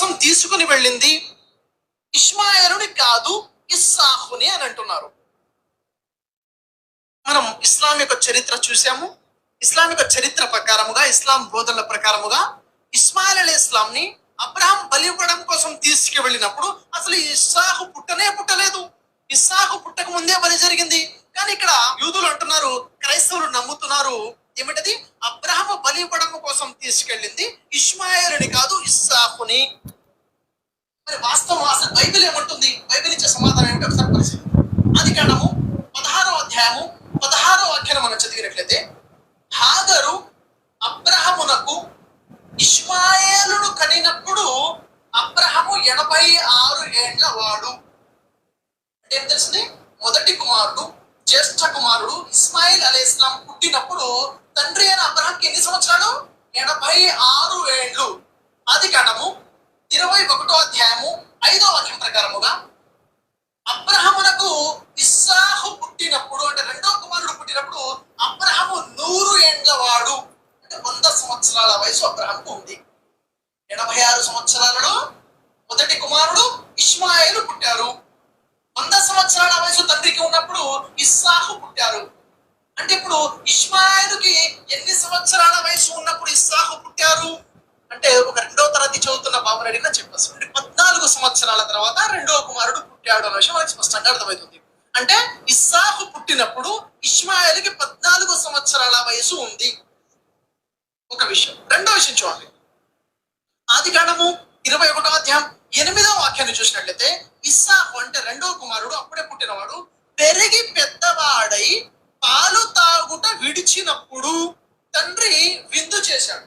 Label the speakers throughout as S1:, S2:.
S1: కోసం తీసుకుని వెళ్ళింది ఇష్మాయేలుని కాదు, ఇస్సాకుని అని అంటున్నారు. మనం ఇస్లాం యొక్క చరిత్ర చూసాము. ఇస్లాం యొక్క చరిత్ర ప్రకారముగా, ఇస్లాం బోధనల ప్రకారముగా ఇస్మాయిల్ అలీ ఇస్లాంని అబ్రహాం బలి ఇవ్వడం కోసం తీసుకువెళ్ళినప్పుడు అసలు ఇస్సాకు పుట్టలేదు. ఇస్సాకు పుట్టక ముందే బలి జరిగింది. కానీ ఇక్కడ యూదులు అంటున్నారు, క్రైస్తవులు నమ్ముతున్నారు ఏమిటది, అబ్రహాము బలి ఇవ్వడం కోసం తీసుకెళ్ళింది ఇష్మాయేలుని కాదు, ఇస్సాకుని. మరి వాస్తవం అసలు బైబిల్ ఏమంటుంది? బైబిల్ ఇచ్చే సమాధానం ఏమిటి ఒకసారి పరిశీలిద్దాం. ఆదికాండము 16వ అధ్యాయము 16వ వాక్యాన్ని మనం చదివినట్లయితే, హాగరు అబ్రహామునకు ఇష్మాయేలును కనినప్పుడు అబ్రహాము 86 ఏండ్ల వాడు. అంటే ఏం తెలిసింది? మొదటి కుమారుడు, జ్యేష్ఠ కుమారుడు ఇస్మాయిల్ అలీ ఇస్లాం పుట్టినప్పుడు తండ్రి అయిన అబ్రహాంకి ఎన్ని సంవత్సరాలు? 86 ఏండ్లు. ఆదికాండము 21వ అధ్యాయము 5వ వాక్యం ప్రకారముగా అబ్రహామునకు ఇస్సాకు పుట్టినప్పుడు, అంటే రెండో కుమారుడు పుట్టినప్పుడు అబ్రహాము 100 ఏండ్ల వాడు. అంటే 100 సంవత్సరాల వయసు అబ్రహాంకు ఉంది. 86 సంవత్సరాలలో మొదటి కుమారుడు ఇష్మాయేలు పుట్టారు. 100 సంవత్సరాల వయసు తండ్రికి ఉన్నప్పుడు ఇస్సాకు పుట్టారు. అంటే ఇప్పుడు ఇష్మాయేలుకి ఎన్ని సంవత్సరాల వయసు ఉన్నప్పుడు ఇస్సాకు పుట్టారు అంటే, ఒక 2వ తరగతి చదువుతున్న బాబుని అడిగినా చెప్పేస్తుంది. 14 సంవత్సరాల తర్వాత రెండవ కుమారుడు పుట్టాడు అన్న విషయం మనకి స్పష్టంగా అర్థమవుతుంది. అంటే ఇస్సాకు పుట్టినప్పుడు ఇష్మాయేలుకి 14 సంవత్సరాల వయసు ఉంది. ఒక విషయం. రెండో విషయం చూడండి. ఆదికాండము 21వ అధ్యాయం 8వ వాక్యాన్ని చూసినట్లయితే, ఇస్సాకు అంటే రెండవ కుమారుడు అప్పుడే పుట్టినవాడు పెరిగి పెద్దవాడై పాలు తాగుట విడిచినప్పుడు తండ్రి విందు చేశాడు.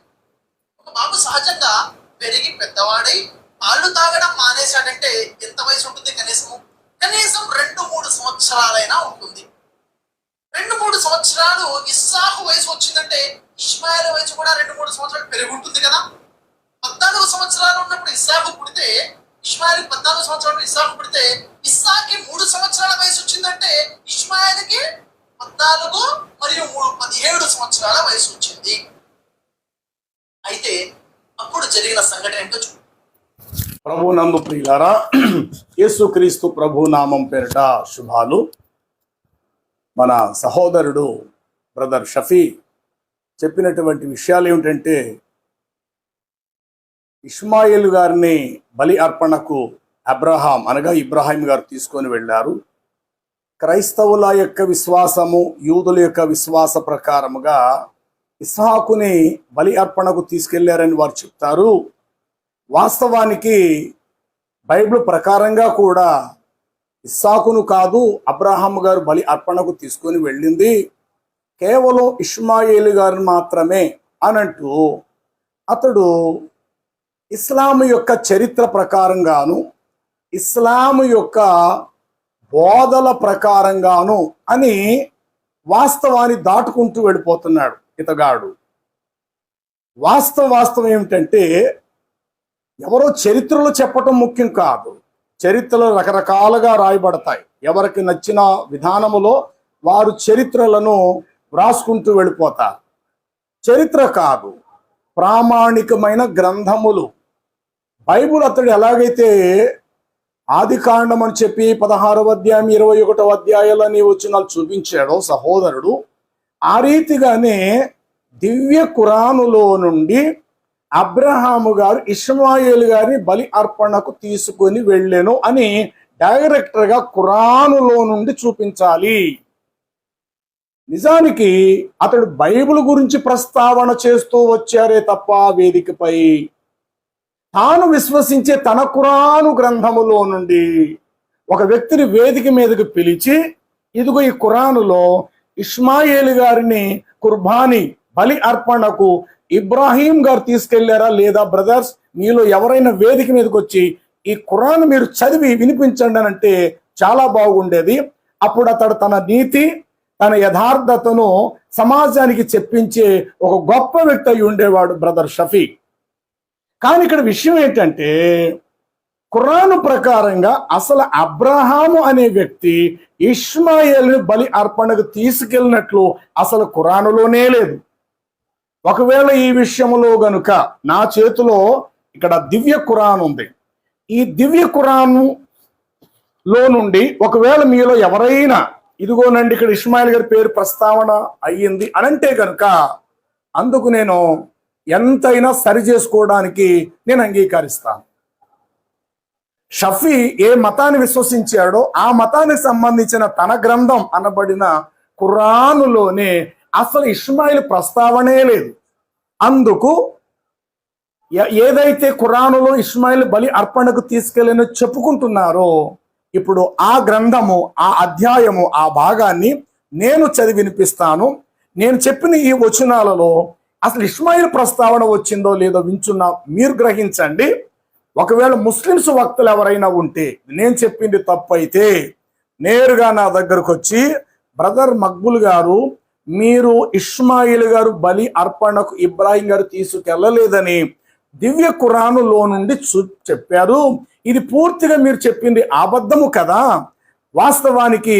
S1: ఒక బాబు సహజంగా పెరిగి పెద్దవాడై పాలు తాగడం మానేశాడంటే ఎంత వయసు ఉంటుంది? కనీసం 2-3 సంవత్సరాలైనా ఉంటుంది. 2-3 సంవత్సరాలు ఇస్సాకు వయసు వచ్చిందంటే ఇష్మాయేలు వయసు కూడా 2-3 సంవత్సరాలు పెరిగి ఉంటుంది కదా. 14 సంవత్సరాలు ఉన్నప్పుడు ఇస్సాకు పుడితే, ఇష్మాయేలుకి 14 సంవత్సరాలు ఇస్సాకు పుడితే, ఇస్సాకి 3 సంవత్సరాల వయసు వచ్చిందంటే ఇష్మాయేలుకి 14 మరియు 3 17 సంవత్సరాల వయసు వచ్చింది. అయితే అప్పుడు జరిగిన సంఘటన ఏంటో చూడండి.
S2: ప్రభు నందు ప్రియులారా, యేసుక్రీస్తు ప్రభు నామం పేరిట శుభాలు. మన సహోదరుడు బ్రదర్ షఫీ చెప్పినటువంటి విషయాలు ఏమిటంటే, ఇష్మాయేలు గారిని బలి అర్పణకు అబ్రహాం అనగా ఇబ్రాహీం గారు తీసుకొని వెళ్ళారు. క్రైస్తవుల యొక్క విశ్వాసము, యూదుల యొక్క విశ్వాస ప్రకారముగా ఇస్సాకుని బలి అర్పణకు తీసుకెళ్లారని వారు చెప్తారు. వాస్తవానికి బైబిల్ ప్రకారంగా కూడా ఇస్సాకును కాదు, అబ్రహాం గారు బలి అర్పణకు తీసుకొని వెళ్ళింది కేవలం ఇష్మాయేలు గారిని మాత్రమే అనంటూ, అతడు ఇస్లాం యొక్క చరిత్ర ప్రకారంగాను, ఇస్లాం యొక్క బోధల ప్రకారంగాను అని వాస్తవాన్ని దాటుకుంటూ వెళ్ళిపోతున్నాడు ఇతగాడు. వాస్తవం ఏమిటంటే, ఎవరో చరిత్రలు చెప్పటం ముఖ్యం కాదు. చరిత్రలు రకరకాలుగా రాయబడతాయి. ఎవరికి నచ్చిన విధానములో వారు చరిత్రలను వ్రాసుకుంటూ వెళ్ళిపోతారు. చరిత్ర కాదు, ప్రామాణికమైన గ్రంథములు. బైబుల్ అతడు ఎలాగైతే ఆదికాండం అని చెప్పి 16వ అధ్యాయం 21వ అధ్యాయాలని వచనాలు చూపించాడో సహోదరుడు, ఆ రీతిగానే దివ్య ఖురానులో నుండి అబ్రహాము గారు ఇష్మాయేలు గారిని బలి అర్పణకు తీసుకొని వెళ్ళెను అని డైరెక్టర్గా ఖురానులో నుండి చూపించాలి. నిజానికి అతడు బైబిల్ గురించి ప్రస్తావన చేస్తూ వచ్చారే తప్ప వేదికపై తాను విశ్వసించే తన ఖురాను గ్రంథములో నుండి ఒక వ్యక్తిని వేదిక మీదకి పిలిచి, ఇదిగో ఈ ఖురానులో ఇష్మాయేలు గారిని కుర్బానీ బలి అర్పణకు ఇబ్రాహీం గారు తీసుకెళ్లారా లేదా బ్రదర్స్, మీలో ఎవరైనా వేదిక మీదకి వచ్చి ఈ ఖురాన్ మీరు చదివి వినిపించండి అని అంటే చాలా బాగుండేది. అప్పుడు అతడు తన నీతి, తన యథార్థతను సమాజానికి చెప్పించే ఒక గొప్ప వ్యక్తి అయి ఉండేవాడు బ్రదర్ షఫీ. కానీ ఇక్కడ విషయం ఏంటంటే, ఖురాను ప్రకారంగా అసలు అబ్రహాము అనే వ్యక్తి ఇష్మాయేలుని బలి అర్పణకు తీసుకెళ్ళినట్లు అసలు ఖురానులోనే లేదు. ఒకవేళ ఈ విషయంలో గనుక నా చేతిలో ఇక్కడ దివ్య ఖురాన్ ఉంది. ఈ దివ్య ఖురాను లో నుండి ఒకవేళ మీలో ఎవరైనా ఇదిగోనండి ఇక్కడ ఇస్మాయిల్ గారి పేరు ప్రస్తావన అయ్యింది అనంటే కనుక అందుకు నేను ఎంతైనా సరి చేసుకోవడానికి నేను అంగీకరిస్తాను. షఫీ ఏ మతాన్ని విశ్వసించాడో ఆ మతానికి సంబంధించిన తన గ్రంథం అనబడిన ఖురానులోనే అసలు ఇస్మాయిల్ ప్రస్తావనే లేదు. అందుకు ఏదైతే ఖురానులో ఇస్మాయిల్ బలి అర్పణకు తీసుకెళ్ళని చెప్పుకుంటున్నారో ఇప్పుడు ఆ గ్రంథము, ఆ అధ్యాయము, ఆ భాగాన్ని నేను చదివి వినిపిస్తాను. నేను చెప్పిన ఈ వచనాలలో అసలు ఇస్మాయిల్ ప్రస్తావన వచ్చిందో లేదో వించున్నా మీరు గ్రహించండి. ఒకవేళ ముస్లిమ్స్ వక్తలు ఎవరైనా ఉంటే నేను చెప్పింది తప్పైతే నేరుగా నా దగ్గరకు వచ్చి, బ్రదర్ మక్బుల్ గారు, మీరు ఇస్మాయిల్ గారు బలి అర్పణకు ఇబ్రాహీం గారు తీసుకెళ్ళలేదని దివ్య ఖురానులో నుండి చెప్పారు, ఇది పూర్తిగా మీరు చెప్పింది అబద్ధము కదా, వాస్తవానికి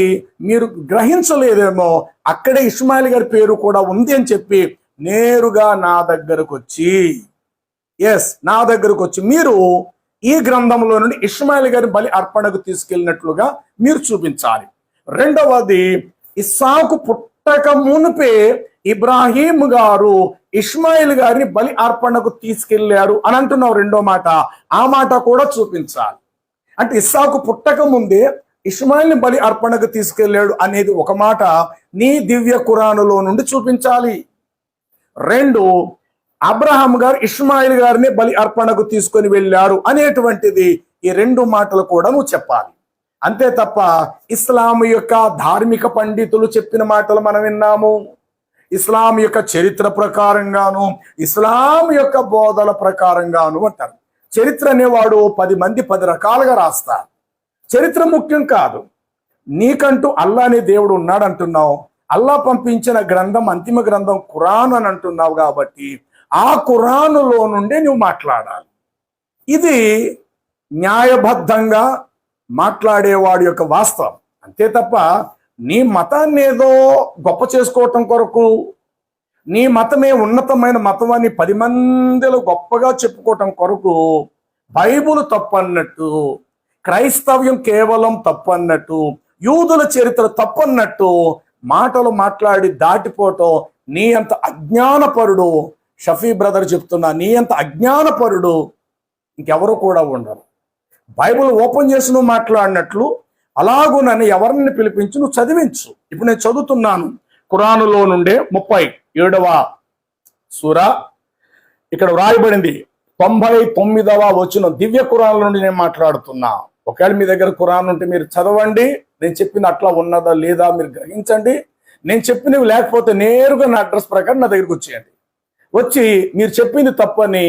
S2: మీరు గ్రహించలేదేమో, అక్కడే ఇస్మాయిల్ గారి పేరు కూడా ఉంది అని చెప్పి నేరుగా నా దగ్గరకు వచ్చి నా దగ్గరకు వచ్చి మీరు ఈ గ్రంథంలో నుండి ఇస్మాయిల్ గారి బలి అర్పణకు తీసుకెళ్ళినట్లుగా మీరు చూపించాలి. రెండవది, ఇస్సాకు పుట్టక మునిపే ఇబ్రాహీం గారు ఇస్మాయిల్ గారిని బలి అర్పణకు తీసుకెళ్లారు అని అంటున్నావు. రెండో మాట, ఆ మాట కూడా చూపించాలి. అంటే ఇస్సాకు పుట్టక ముందే ఇస్మాయిల్ని బలి అర్పణకు తీసుకెళ్లాడు అనేది ఒక మాట నీ దివ్య ఖురానులో నుండి చూపించాలి. రెండు, అబ్రహాం గారు ఇస్మాయిల్ గారిని బలి అర్పణకు తీసుకొని వెళ్ళారు అనేటువంటిది ఈ రెండు మాటలు కూడా నువ్వు చెప్పాలి. అంతే తప్ప ఇస్లాం యొక్క ధార్మిక పండితులు చెప్పిన మాటలు మనం విన్నాము, ఇస్లాం యొక్క చరిత్ర ప్రకారంగాను, ఇస్లాం యొక్క బోధల ప్రకారంగాను అంటారు. చరిత్ర అనేవాడు 10 మంది 10 రకాలుగా రాస్తారు. చరిత్ర ముఖ్యం కాదు. నీకంటూ అల్లా అనే దేవుడు ఉన్నాడు అంటున్నావు, అల్లా పంపించిన గ్రంథం అంతిమ గ్రంథం ఖురాన్ అని అంటున్నావు కాబట్టి ఆ ఖురానులో నుండే నువ్వు మాట్లాడాలి. ఇది న్యాయబద్ధంగా మాట్లాడేవాడి యొక్క వాస్తవం. అంతే తప్ప నీ మతాన్ని ఏదో గొప్ప చేసుకోవటం కొరకు, నీ మతమే ఉన్నతమైన మతం అని 10 మందిలో గొప్పగా చెప్పుకోవటం కొరకు బైబుల్ తప్పన్నట్టు, క్రైస్తవ్యం కేవలం తప్పన్నట్టు, యూదుల చరిత్ర తప్పన్నట్టు మాటలు మాట్లాడి దాటిపోవటం నీ అంత అజ్ఞానపరుడు, షఫీ బ్రదర్ చెప్తున్నా, నీ అంత అజ్ఞానపరుడు ఇంకెవరు కూడా ఉండరు. బైబుల్ ఓపెన్ చేసి నువ్వు మాట్లాడినట్లు అలాగూ నన్ను ఎవరిని పిలిపించి నువ్వు చదివించు. ఇప్పుడు నేను చదువుతున్నాను ఖురానులో నుండే 37వ సూర, ఇక్కడ వ్రాయబడింది 99వ వచనం దివ్య ఖురాన్ నుండి నేను మాట్లాడుతున్నా. ఒకవేళ మీ దగ్గర ఖురాన్ ఉంటే మీరు చదవండి, నేను చెప్పింది అట్లా ఉన్నదా లేదా మీరు గ్రహించండి. నేను చెప్పినవి లేకపోతే నేరుగా నా అడ్రస్ ప్రకారం నా దగ్గరికి వచ్చేయండి. వచ్చి మీరు చెప్పింది తప్పని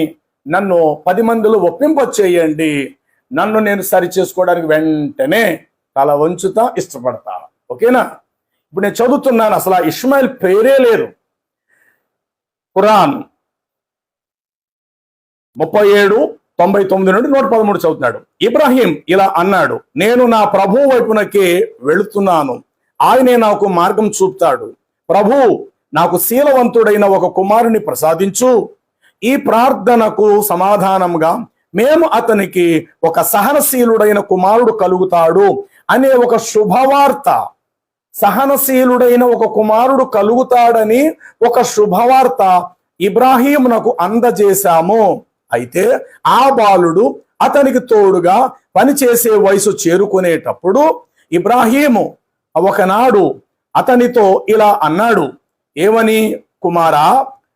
S2: నన్ను 10 మందిలో ఒప్పింపచేయండి. నన్ను నేను సరి చేసుకోవడానికి వెంటనే తల వంచుతా, ఇష్టపడతా. ఓకేనా? ఇప్పుడు నేను చదువుతున్నాను, అసలు ఇస్మాయిల్ పేరే లేదు. ఖురాన్ 37:99 నుండి 113 చదువుతున్నాడు. ఇబ్రాహీం ఇలా అన్నాడు, నేను నా ప్రభు వైపునకే వెళుతున్నాను, ఆయనే నాకు మార్గం చూపుతాడు. ప్రభు, నాకు శీలవంతుడైన ఒక కుమారుని ప్రసాదించు. ఈ ప్రార్థనకు సమాధానంగా మేము అతనికి ఒక సహనశీలుడైన కుమారుడు కలుగుతాడు అనే ఒక శుభవార్త, సహనశీలుడైన ఒక కుమారుడు కలుగుతాడని ఒక శుభవార్త ఇబ్రాహీమునకు అందజేశాము. అయితే ఆ బాలుడు అతనికి తోడుగా పనిచేసే వయసు చేరుకునేటప్పుడు ఇబ్రాహీము ఒకనాడు అతనితో ఇలా అన్నాడు, ఏమని? కుమారా,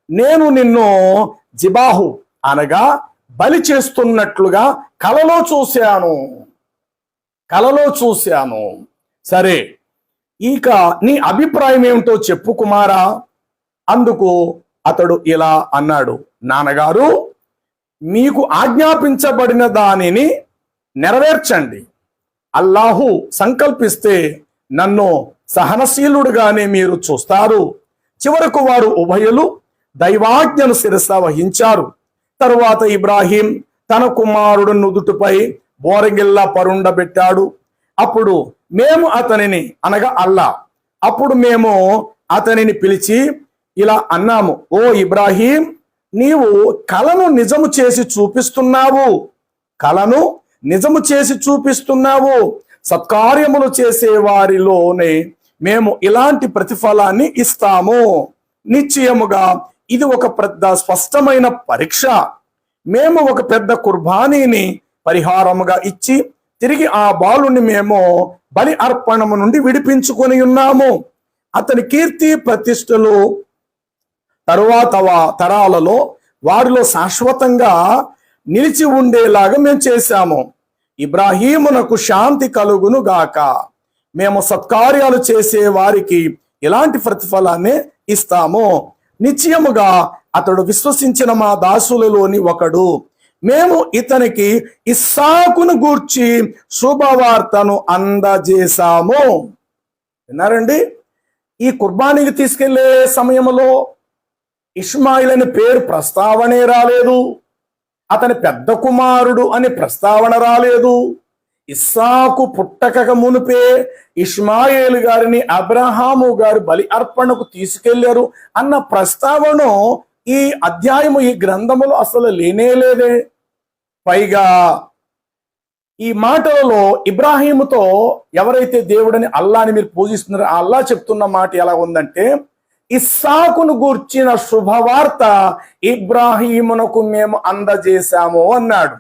S2: నేను నిన్ను జిబాహు అనగా బలి చేస్తున్నట్లుగా కలలో చూశాను. సరే, ఇక నీ అభిప్రాయం ఏమిటో చెప్పు కుమారా. అందుకు అతడు ఇలా అన్నాడు, నాన్నగారు, మీకు ఆజ్ఞాపించబడిన దానిని నెరవేర్చండి. అల్లాహు సంకల్పిస్తే నన్ను సహనశీలుడుగానే మీరు చూస్తారు. చివరకు వారు ఉభయులు దైవాజ్ఞను శిరస వహించారు. తరువాత ఇబ్రాహీం తన కుమారుడు నుదుటిపై బోరగిల్లా పరుండబెట్టాడు. అప్పుడు మేము అతనిని, అనగా అల్లా, అప్పుడు మేము అతనిని పిలిచి ఇలా అన్నాము, ఓ ఇబ్రాహీం, నీవు కలను నిజము చేసి చూపిస్తున్నావు, కలను నిజము చేసి చూపిస్తున్నావు. సత్కార్యములు చేసే వారిలోనే మేము ఇలాంటి ప్రతిఫలాన్ని ఇస్తాము. నిశ్చయముగా ఇది ఒక పెద్ద స్పష్టమైన పరీక్ష. మేము ఒక పెద్ద కుర్బానీని పరిహారముగా ఇచ్చి తిరిగి ఆ బాలుని మేము బలి అర్పణము నుండి విడిపించుకొని ఉన్నాము. అతని కీర్తి ప్రతిష్టలు తరువాత తరాలలో వారిలో శాశ్వతంగా నిలిచి ఉండేలాగా మేము చేశాము. ఇబ్రాహీమునకు శాంతి కలుగును గాక. మేము సత్కార్యాలు చేసే వారికి ఇలాంటి ప్రతిఫలాన్ని ఇస్తాము. నిశ్చయముగా అతడు విశ్వసించిన మా దాసులలోని ఒకడు. మేము ఇతనికి ఇస్సాకును గూర్చి శుభవార్తను అందజేశాము. విన్నారండి? ఈ కుర్బానీకి తీసుకెళ్లే సమయంలో ఇష్మాయిల్ అనే పేరు ప్రస్తావనే రాలేదు. అతని పెద్ద కుమారుడు అని ప్రస్తావన రాలేదు. ఇస్సాకు పుట్టక మునిపే ఇష్మాయేలు గారిని అబ్రహాము గారు బలి అర్పణకు తీసుకెళ్లారు అన్న ప్రస్తావన ఈ అధ్యాయము, ఈ గ్రంథములో అసలు లేనే లేదే. పైగా ఈ మాటలలో ఇబ్రాహీముతో ఎవరైతే దేవుడని అల్లాని మీరు పూజిస్తున్నారో ఆ అల్లా చెప్తున్న మాట ఎలా ఉందంటే, ఇస్సాకును గూర్చిన శుభవార్త ఇబ్రాహీమునకు మేము అందజేశాము అన్నాడు.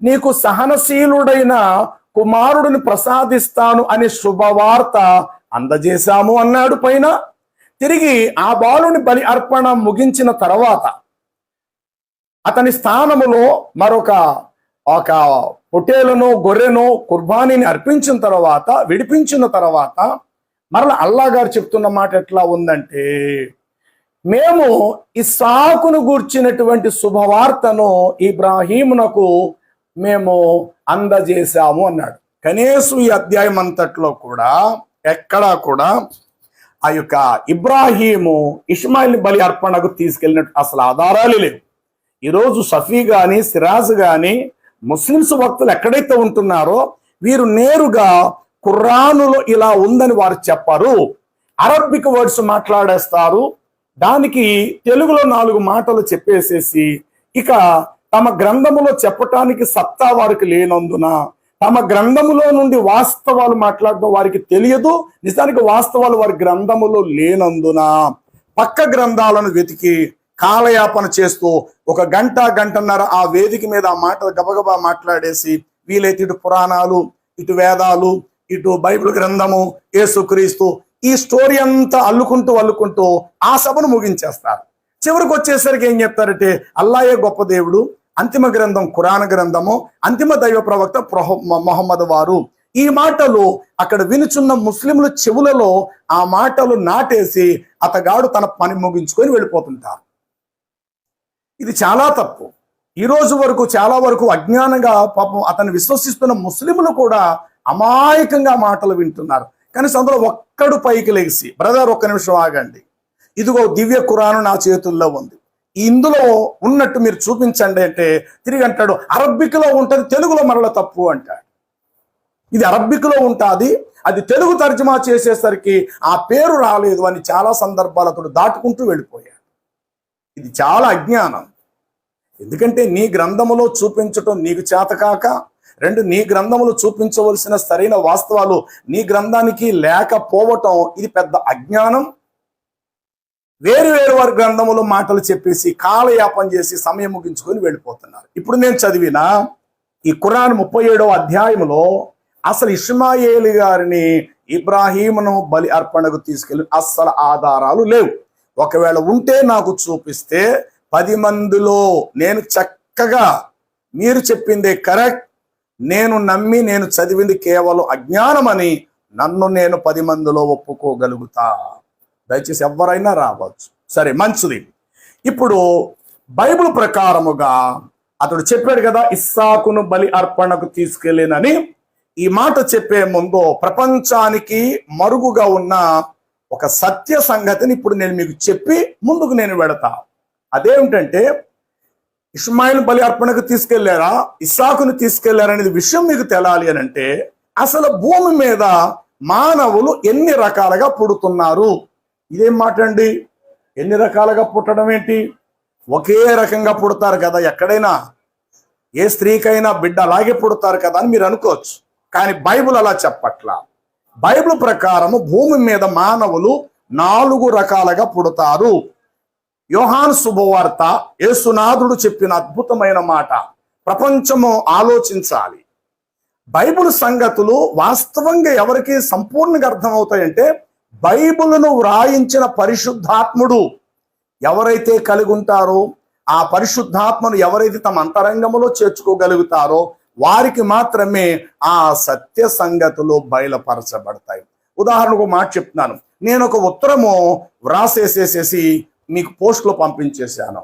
S2: నీకు సహనశీలుడైన కుమారుడిని ప్రసాదిస్తాను అనే శుభవార్త అందజేశాము అన్నాడు పైన. తిరిగి ఆ బాలుని బలి అర్పణ ముగించిన తర్వాత అతని స్థానములో మరొక పొట్టేలను గొర్రెను కుర్బానీని అర్పించిన తర్వాత, విడిపించిన తర్వాత మరలా అల్లా గారు చెప్తున్న మాట ఎట్లా ఉందంటే, మేము ఇస్సాకును గూర్చినటువంటి శుభవార్తను ఇబ్రాహీమునకు మేము అందజేశాము అన్నాడు. కనీసం ఈ అధ్యాయం అంతట్లో కూడా ఎక్కడా కూడా ఆ యొక్క ఇబ్రాహీము ఇష్మాయిల్ని బలి అర్పణకు తీసుకెళ్ళినట్టు అసలు ఆధారాలు లేవు. ఈరోజు సఫీ గాని సిరాజ్ గాని ముస్లిమ్స్ భక్తులు ఎక్కడైతే ఉంటున్నారో వీరు నేరుగా ఖురానులో ఇలా ఉందని వారు చెప్పరు. అరబిక్ వర్డ్స్ మాట్లాడేస్తారు. దానికి తెలుగులో 4 మాటలు చెప్పేసేసి ఇక తమ గ్రంథములో చెప్పటానికి సత్తా వారికి లేనందున, తమ గ్రంథములో నుండి వాస్తవాలు మాట్లాడడం వారికి తెలియదు, నిజానికి వాస్తవాలు వారి గ్రంథములో లేనందున పక్క గ్రంథాలను వెతికి కాలయాపన చేస్తూ 1 గంట గంటన్నర ఆ వేదిక మీద ఆ మాట గబగబా మాట్లాడేసి వీలైతే ఇటు పురాణాలు, ఇటు వేదాలు, ఇటు బైబిల్ గ్రంథము, యేసుక్రీస్తు, ఈ స్టోరీ అంతా అల్లుకుంటూ ఆ సభను ముగించేస్తారు. చివరికి వచ్చేసరికి ఏం చెప్తారంటే అల్లాయే గొప్ప దేవుడు, అంతిమ గ్రంథం ఖురాన్ గ్రంథము, అంతిమ దైవ ప్రవక్త మొహమ్మద్ వారు. ఈ మాటలు అక్కడ వినుచున్న ముస్లింల చెవులలో ఆ మాటలు నాటేసి అతగాడు తన పని ముగించుకొని వెళ్ళిపోతుంటారు. ఇది చాలా తప్పు. ఈ రోజు వరకు చాలా వరకు అజ్ఞానంగా పాపం అతను విశ్వసిస్తున్న ముస్లింలు కూడా అమాయకంగా మాటలు వింటున్నారు. కానీ అందులో ఒక్కడు పైకి లేచి, బ్రదర్ 1 నిమిషం ఆగండి, ఇదిగో దివ్య ఖురాను నా చేతుల్లో ఉంది, ఇందులో ఉన్నట్టు మీరు చూపించండి అంటే తిరిగి అంటాడు అరబ్బిక్లో ఉంటుంది, తెలుగులో మరల తప్పు అంటాడు. ఇది అరబ్బిక్లో ఉంటుంది, అది తెలుగు తర్జుమా చేసేసరికి ఆ పేరు రాలేదు అని చాలా సందర్భాలు అతడు దాటుకుంటూ వెళ్ళిపోయాడు. ఇది చాలా అజ్ఞానం. ఎందుకంటే నీ గ్రంథములో చూపించటం నీకు చేతకాక, 2 నీ గ్రంథములు చూపించవలసిన సరైన వాస్తవాలు నీ గ్రంథానికి లేకపోవటం ఇది పెద్ద అజ్ఞానం. వేరు వారి గ్రంథములో మాటలు చెప్పేసి కాలయాపన చేసి సమయం ముగించుకొని వెళ్ళిపోతున్నారు. ఇప్పుడు నేను చదివిన ఈ ఖురాన్ 37వ అధ్యాయంలో అసలు ఇష్మాయేలు గారిని ఇబ్రాహీమును బలి అర్పణకు తీసుకెళ్ళి అస్సలు ఆధారాలు లేవు. ఒకవేళ ఉంటే నాకు చూపిస్తే 10 మందిలో నేను చక్కగా మీరు చెప్పిందే కరెక్ట్, నేను నమ్మి నేను చదివింది కేవలం అజ్ఞానమని నన్ను నేను 10 మందిలో ఒప్పుకోగలుగుతా. దయచేసి ఎవరైనా రావచ్చు. సరే, మంచిది. ఇప్పుడు బైబిల్ ప్రకారముగా అతడు చెప్పాడు కదా ఇస్సాకును బలి అర్పణకు తీసుకెళ్ళినని. ఈ మాట చెప్పే ముందు ప్రపంచానికి మరుగుగా ఉన్న ఒక సత్య సంగతిని ఇప్పుడు నేను మీకు చెప్పి ముందుకు నేను వెడతా. అదేమిటంటే ఇష్మాయిల్ బలి అర్పణకు తీసుకెళ్లారా, ఇస్సాకును తీసుకెళ్లారా అనేది విషయం మీకు తెలాలి అని అంటే అసలు భూమి మీద మానవులు ఎన్ని రకాలుగా పుడుతున్నారు. ఇదేం మాట అండి? ఎన్ని రకాలుగా పుట్టడం ఏంటి? ఒకే రకంగా పుడతారు కదా, ఎక్కడైనా ఏ స్త్రీకైనా బిడ్డ అలాగే పుడతారు కదా అని మీరు అనుకోవచ్చు. కానీ బైబిల్ అలా చెప్పట్లా. బైబిల్ ప్రకారము భూమి మీద మానవులు 4 రకాలుగా పుడతారు. యోహాను శుభవార్త యేసునాథుడు చెప్పిన అద్భుతమైన మాట. ప్రపంచము ఆలోచించాలి. బైబిల్ సంగతులు వాస్తవంగా ఎవరికి సంపూర్ణంగా అర్థమవుతాయంటే, బైబిలును వ్రాయించిన పరిశుద్ధాత్ముడు ఎవరైతే కలిగి ఉంటారో, ఆ పరిశుద్ధాత్మను ఎవరైతే తమ అంతరంగములో చేర్చుకోగలుగుతారో వారికి మాత్రమే ఆ సత్య సంగతులు బయలుపరచబడతాయి. ఉదాహరణకు మాట చెప్తున్నాను. నేను ఒక ఉత్తరము వ్రాసేసేసేసి మీకు పోస్ట్లో పంపించేశాను.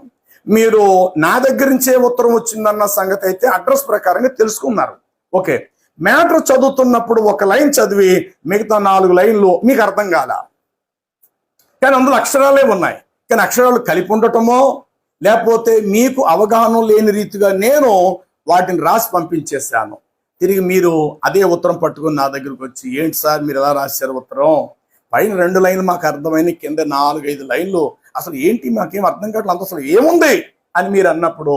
S2: మీరు నా దగ్గర నుంచే ఉత్తరం వచ్చిందన్న సంగతి అయితే అడ్రస్ ప్రకారంగా తెలుసుకున్నారు. ఓకే, మ్యాటర్ చదువుతున్నప్పుడు ఒక లైన్ చదివి మిగతా 4 లైన్లు మీకు అర్థం కాల, కానీ అందులో అక్షరాలే ఉన్నాయి. కానీ అక్షరాలు కలిపి ఉండటమో లేకపోతే మీకు అవగాహన లేని రీతిగా నేను వాటిని రాసి పంపించేశాను. తిరిగి మీరు అదే ఉత్తరం పట్టుకుని నా దగ్గరకు వచ్చి, ఏంటి సార్ మీరు ఎలా రాశారు ఉత్తరం, పైన 2 లైన్లు మాకు అర్థమైంది, కింద 4-5 లైన్లు అసలు ఏంటి మాకేం అర్థం కావట్లేదు, అంత అసలు ఏముంది అని మీరు అన్నప్పుడు,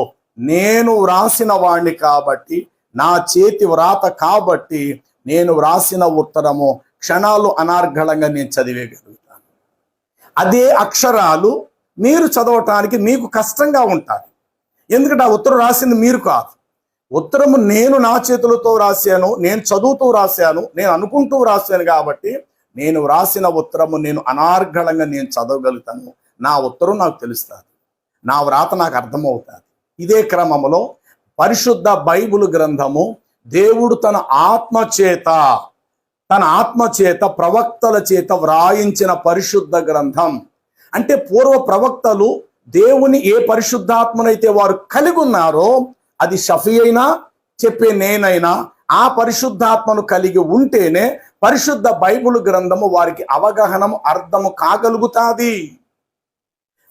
S2: నేను వ్రాసిన వాణ్ణి కాబట్టి, నా చేతి వ్రాత కాబట్టి నేను వ్రాసిన ఉత్తరము క్షణాలు అనార్ఘళంగా నేను చదివేయగలుగుతాను. అదే అక్షరాలు మీరు చదవటానికి మీకు కష్టంగా ఉంటుంది. ఎందుకంటే ఆ ఉత్తరం రాసింది మీరు కాదు. ఉత్తరము నేను నా చేతులతో రాశాను, నేను చదువుతూ రాశాను, నేను అనుకుంటూ రాశాను కాబట్టి నేను వ్రాసిన ఉత్తరము నేను అనార్ఘళంగా నేను చదవగలుగుతాను. నా ఉత్తరం నాకు తెలుస్తుంది, నా వ్రాత నాకు అర్థమవుతుంది. ఇదే క్రమంలో పరిశుద్ధ బైబిల్ గ్రంథము దేవుడు తన ఆత్మచేత ప్రవక్తల చేత వ్రాయించిన పరిశుద్ధ గ్రంథం. అంటే పూర్వ ప్రవక్తలు దేవుని ఏ పరిశుద్ధాత్మనైతే వారు కలిగి ఉన్నారో, అది షఫీ అయినా చెప్పే నేనైనా ఆ పరిశుద్ధాత్మను కలిగి ఉంటేనే పరిశుద్ధ బైబిల్ గ్రంథము వారికి అవగాహనము అర్థము కాగలుగుతాది.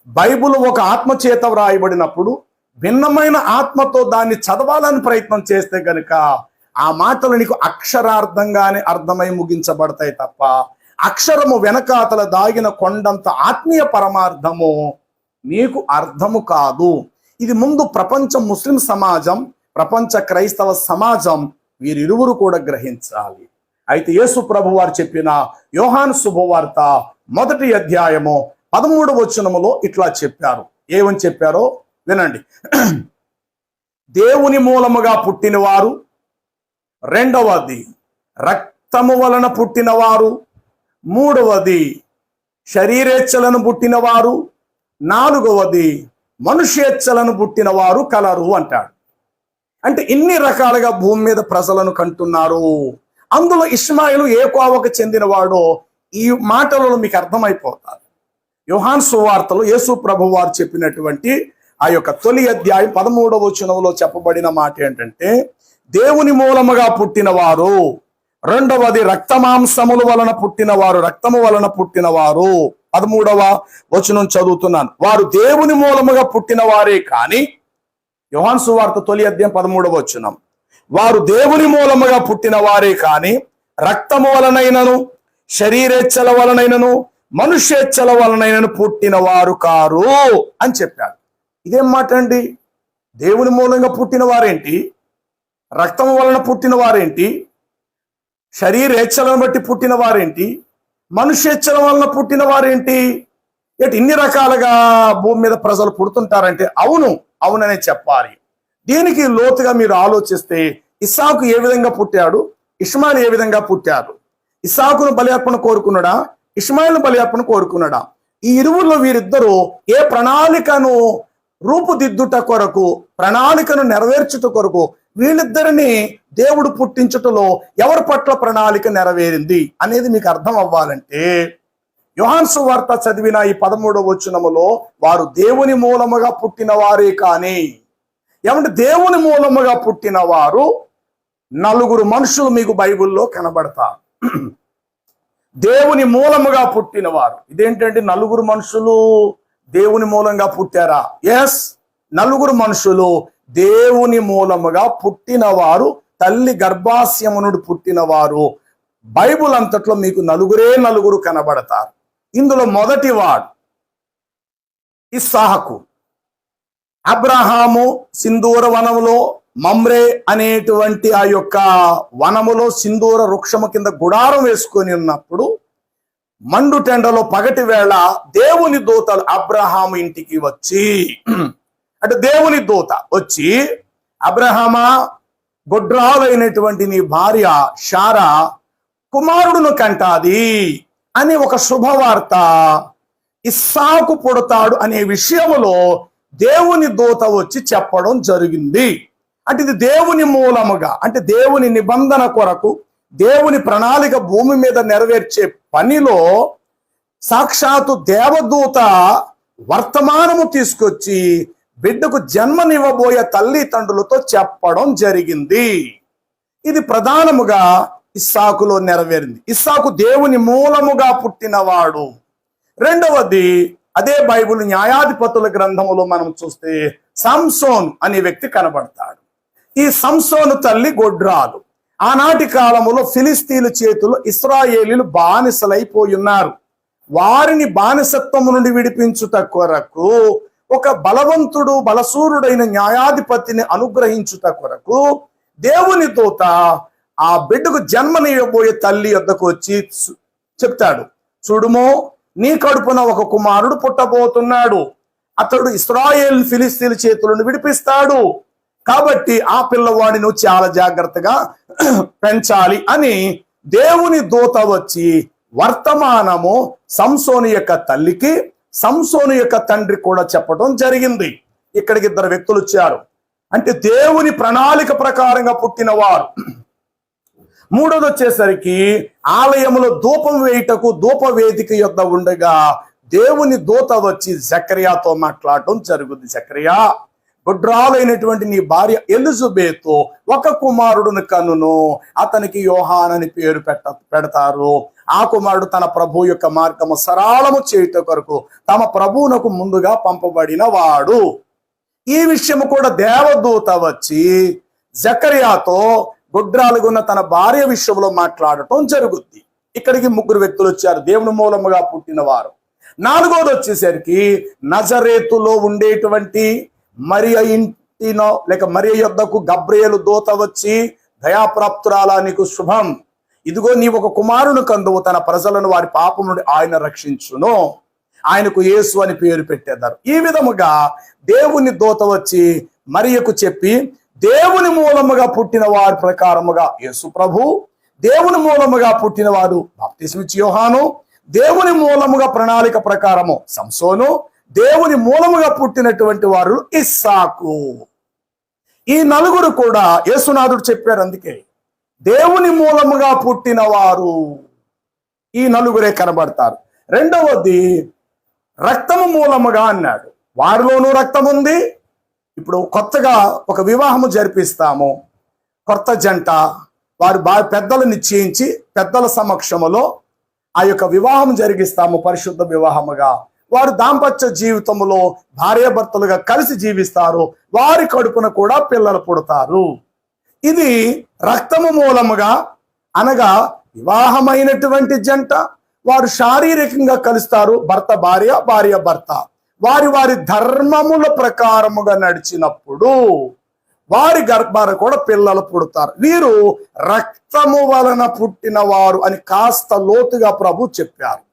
S2: బైబిల్ ఒక ఆత్మ చేత వ్రాయబడినప్పుడు భిన్నమైన ఆత్మతో దాన్ని చదవాలని ప్రయత్నం చేస్తే గనుక ఆ మాటలు నీకు అక్షరార్థంగానే అర్థమై ముగించబడతాయి తప్ప అక్షరము వెనకాతల దాగిన కొండంత ఆత్మీయ పరమార్థము నీకు అర్థము కాదు. ఇది ముందు ప్రపంచ ముస్లిం సమాజం, ప్రపంచ క్రైస్తవ సమాజం వీరిరువురు కూడా గ్రహించాలి. అయితే యేసు ప్రభు వారు చెప్పిన యోహాను శుభవార్త 1వ అధ్యాయము 13వ వచనములో ఇట్లా చెప్పారు. ఏమని చెప్పారో వినండి. దేవుని మూలముగా పుట్టినవారు, 2వది రక్తము వలన పుట్టినవారు, 3వది శరీరేచ్ఛలను పుట్టినవారు, 4వది మనుష్యేచ్ఛలను పుట్టినవారు కలరు అంటాడు. అంటే ఇన్ని రకాలుగా భూమి మీద ప్రజలను కంటున్నారు. అందులో ఇష్మాయిలు ఏ కోవకు చెందినవాడో ఈ మాటలలో మీకు అర్థమైపోతారు. యోహాను సువార్తలో యేసు ప్రభు వారు చెప్పినటువంటి ఆ యొక్క తొలి అధ్యాయం 13వ వచనంలో చెప్పబడిన మాట ఏంటంటే, దేవుని మూలముగా పుట్టినవారు, 2వది రక్తమాంసముల వలన పుట్టినవారు, రక్తము వలన పుట్టినవారు. 13వ వచనం చదువుతున్నాను. వారు దేవుని మూలముగా పుట్టిన వారే కాని, యోహాను సువార్త తొలి అధ్యాయం 13వ వచనం, వారు దేవుని మూలముగా పుట్టిన వారే కాని రక్తము వలనైనను శరీరేచ్ఛల వలనైనను మనుష్యేచ్ఛల వలనైనను పుట్టిన వారు కారు అని చెప్పాడు. ఇదేం మాట అండి? దేవుని మూలంగా పుట్టిన వారేంటి, రక్తము వలన పుట్టిన వారేంటి, శరీరేచ్ఛలను బట్టి పుట్టిన వారేంటి, మనుష్యేచ్ఛల వలన పుట్టిన వారేంటి? ఇన్ని రకాలుగా భూమి మీద ప్రజలు పుడుతుంటారంటే అవుననే చెప్పాలి. దీనికి లోతుగా మీరు ఆలోచిస్తే, ఇస్సాకు ఏ విధంగా పుట్టాడు, ఇష్మాయిల్ ఏ విధంగా పుట్టాడు? ఇస్సాకును బలి అర్పణ కోరుకున్నాడా, ఇష్మాయిల్ బలి అర్పణ కోరుకున్నాడా? ఈ ఇరువుల్లో వీరిద్దరూ ఏ ప్రణాళికను రూపుదిద్దుట కొరకు, ప్రణాళికను నెరవేర్చుట కొరకు వీళ్ళిద్దరిని దేవుడు పుట్టించుటలో ఎవరి పట్ల ప్రణాళిక నెరవేరింది అనేది మీకు అర్థం అవ్వాలంటే, యోహాను సువార్త చదివిన ఈ 13వ వచనములో వారు దేవుని మూలముగా పుట్టిన వారే కానీ, ఏమంటే దేవుని మూలముగా పుట్టిన వారు 4 మనుషులు మీకు బైబిల్లో కనబడతారు. దేవుని మూలముగా పుట్టిన వారు, ఇదేంటంటే 4 మనుషులు దేవుని మూలంగా పుట్టారా? ఎస్, 4 మనుషులు దేవుని మూలముగా పుట్టిన వారు, తల్లి గర్భాశయము నుండి పుట్టిన వారు. బైబుల్ అంతట్లో మీకు 4 కనబడతారు. ఇందులో మొదటి వాడు ఇస్సాకు. అబ్రహాము సింధూర వనములో మమ్రే అనేటువంటి ఆ యొక్క వనములో సింధూర వృక్షము కింద గుడారం వేసుకొని ఉన్నప్పుడు మండు టెండలో పగటి వేళ దేవుని దూతలు అబ్రహాము ఇంటికి వచ్చి, అంటే దేవుని దూత వచ్చి, అబ్రహామా, గొడ్రాలైనటువంటి నీ భార్య శారా కుమారుడును కంటాది అని ఒక శుభవార్త, ఇస్సాకు పుడతాడు అనే విషయములో దేవుని దూత వచ్చి చెప్పడం జరిగింది. అంటే ఇది దేవుని మూలముగా, అంటే దేవుని నిబంధన కొరకు, దేవుని ప్రణాళిక భూమి మీద నెరవేర్చే పనిలో సాక్షాత్తు దేవదూత వర్తమానము తీసుకొచ్చి బిడ్డకు జన్మనివ్వబోయే తల్లిదండ్రులతో చెప్పడం జరిగింది. ఇది ప్రధానముగా ఇస్సాకులో నెరవేరింది. ఇస్సాకు దేవుని మూలముగా పుట్టినవాడు. రెండవది, అదే బైబిల్ న్యాయాధిపతుల గ్రంథములో మనం చూస్తే సంసోన్ అనే వ్యక్తి కనబడతాడు. ఈ సంసోను తల్లి గొడ్రాలు. ఆనాటి కాలములో ఫిలిస్తీన్ల చేతుల్లో ఇశ్రాయేలీలు బానిసలైపోయి ఉన్నారు. వారిని బానిసత్వము నుండి విడిపించుట కొరకు ఒక బలవంతుడు, బలసూరుడైన న్యాయాధిపతిని అనుగ్రహించుట కొరకు దేవుని దూత ఆ బిడ్డకు జన్మనివ్వబోయే తల్లి వద్దకు వచ్చి చెప్తాడు, చూడుమో, నీ కడుపున ఒక కుమారుడు పుట్టబోతున్నాడు, అతడు ఇశ్రాయేల్ ఫిలిస్తీన్ల చేతులను విడిపిస్తాడు, కాబట్టి ఆ పిల్లవాడిని నువ్వు చాలా జాగ్రత్తగా పెంచాలి అని దేవుని దూత వచ్చి వర్తమానము సంసోను యొక్క తల్లికి, సంసోను యొక్క తండ్రి కూడా చెప్పడం జరిగింది. ఇక్కడికి ఇద్దరు వ్యక్తులు వచ్చారు, అంటే దేవుని ప్రణాళిక ప్రకారంగా పుట్టిన వారు. మూడోది వచ్చేసరికి ఆలయములో ధూపం వేయుటకు ధూప వేదిక యొద్ద ఉండగా దేవుని దూత వచ్చి జకర్యాతో మాట్లాడటం జరుగుతుంది. జకర్యా, గొడ్రాలైనటువంటి నీ భార్య ఎలిజబెతు ఒక కుమారుడును కనును, అతనికి యోహాన్ అని పేరు పెడతారు. ఆ కుమారుడు తన ప్రభు యొక్క మార్గము సరళము చేయుట కొరకు తమ ప్రభువునకు ముందుగా పంపబడిన వాడు. ఈ విషయము కూడా దేవదూత వచ్చి జకర్యాతో గొడ్రాలుగా ఉన్న తన భార్య విషయంలో మాట్లాడటం జరుగుద్ది. ఇక్కడికి ముగ్గురు వ్యక్తులు వచ్చారు, దేవుని మూలముగా పుట్టిన వారు. నాలుగోది వచ్చేసరికి నజరేతులో ఉండేటువంటి మరియ ఇంటినో లేక మరియ యొద్దకు గబ్రియేలు దూత వచ్చి, దయాప్రాప్తురాలా, నీకు శుభం, ఇదిగో నీవు ఒక కుమారుని కందువు, తన ప్రజలను వారి పాపం నుండి ఆయన రక్షించును, ఆయనకు యేసు అని పేరు పెట్టేదారు. ఈ విధముగా దేవుని దూత వచ్చి మరియకు చెప్పి, దేవుని మూలముగా పుట్టిన వారి ప్రకారముగా యేసు ప్రభు, దేవుని మూలముగా పుట్టిన వారు బాప్తిస్మిచ్చి యోహాను, దేవుని మూలముగా ప్రణాళిక ప్రకారము సంసోను, దేవుని మూలముగా పుట్టినటువంటి వారు ఇస్సాకు. ఈ నలుగురు కూడా యేసునాథుడు చెప్పారు. అందుకే దేవుని మూలముగా పుట్టిన వారు ఈ నలుగురే కనబడతారు. రెండవది, రక్తము మూలముగా అన్నాడు. వారిలోనూ రక్తం ఉంది. ఇప్పుడు కొత్తగా ఒక వివాహము జరిపిస్తాము, కొత్త జంట, వారు పెద్దలు నిశ్చయించి పెద్దల సమక్షములో ఆ యొక్క వివాహం జరిగిస్తాము, పరిశుద్ధ వివాహముగా. వారు దాంపత్య జీవితంలో భార్యాభర్తలుగా కలిసి జీవిస్తారు, వారి కడుపున కూడా పిల్లలు పుడతారు. ఇది రక్తము మూలముగా, అనగా వివాహమైనటువంటి జంట వారు శారీరకంగా కలుస్తారు, భర్త భార్య, భార్య భర్త. వారి వారి ధర్మముల ప్రకారముగా నడిచినప్పుడు వారి గర్భాన కూడా పిల్లలు పుడతారు. వీరు రక్తము వలన పుట్టిన వారు అని కాస్త లోతుగా ప్రభు చెప్పారు.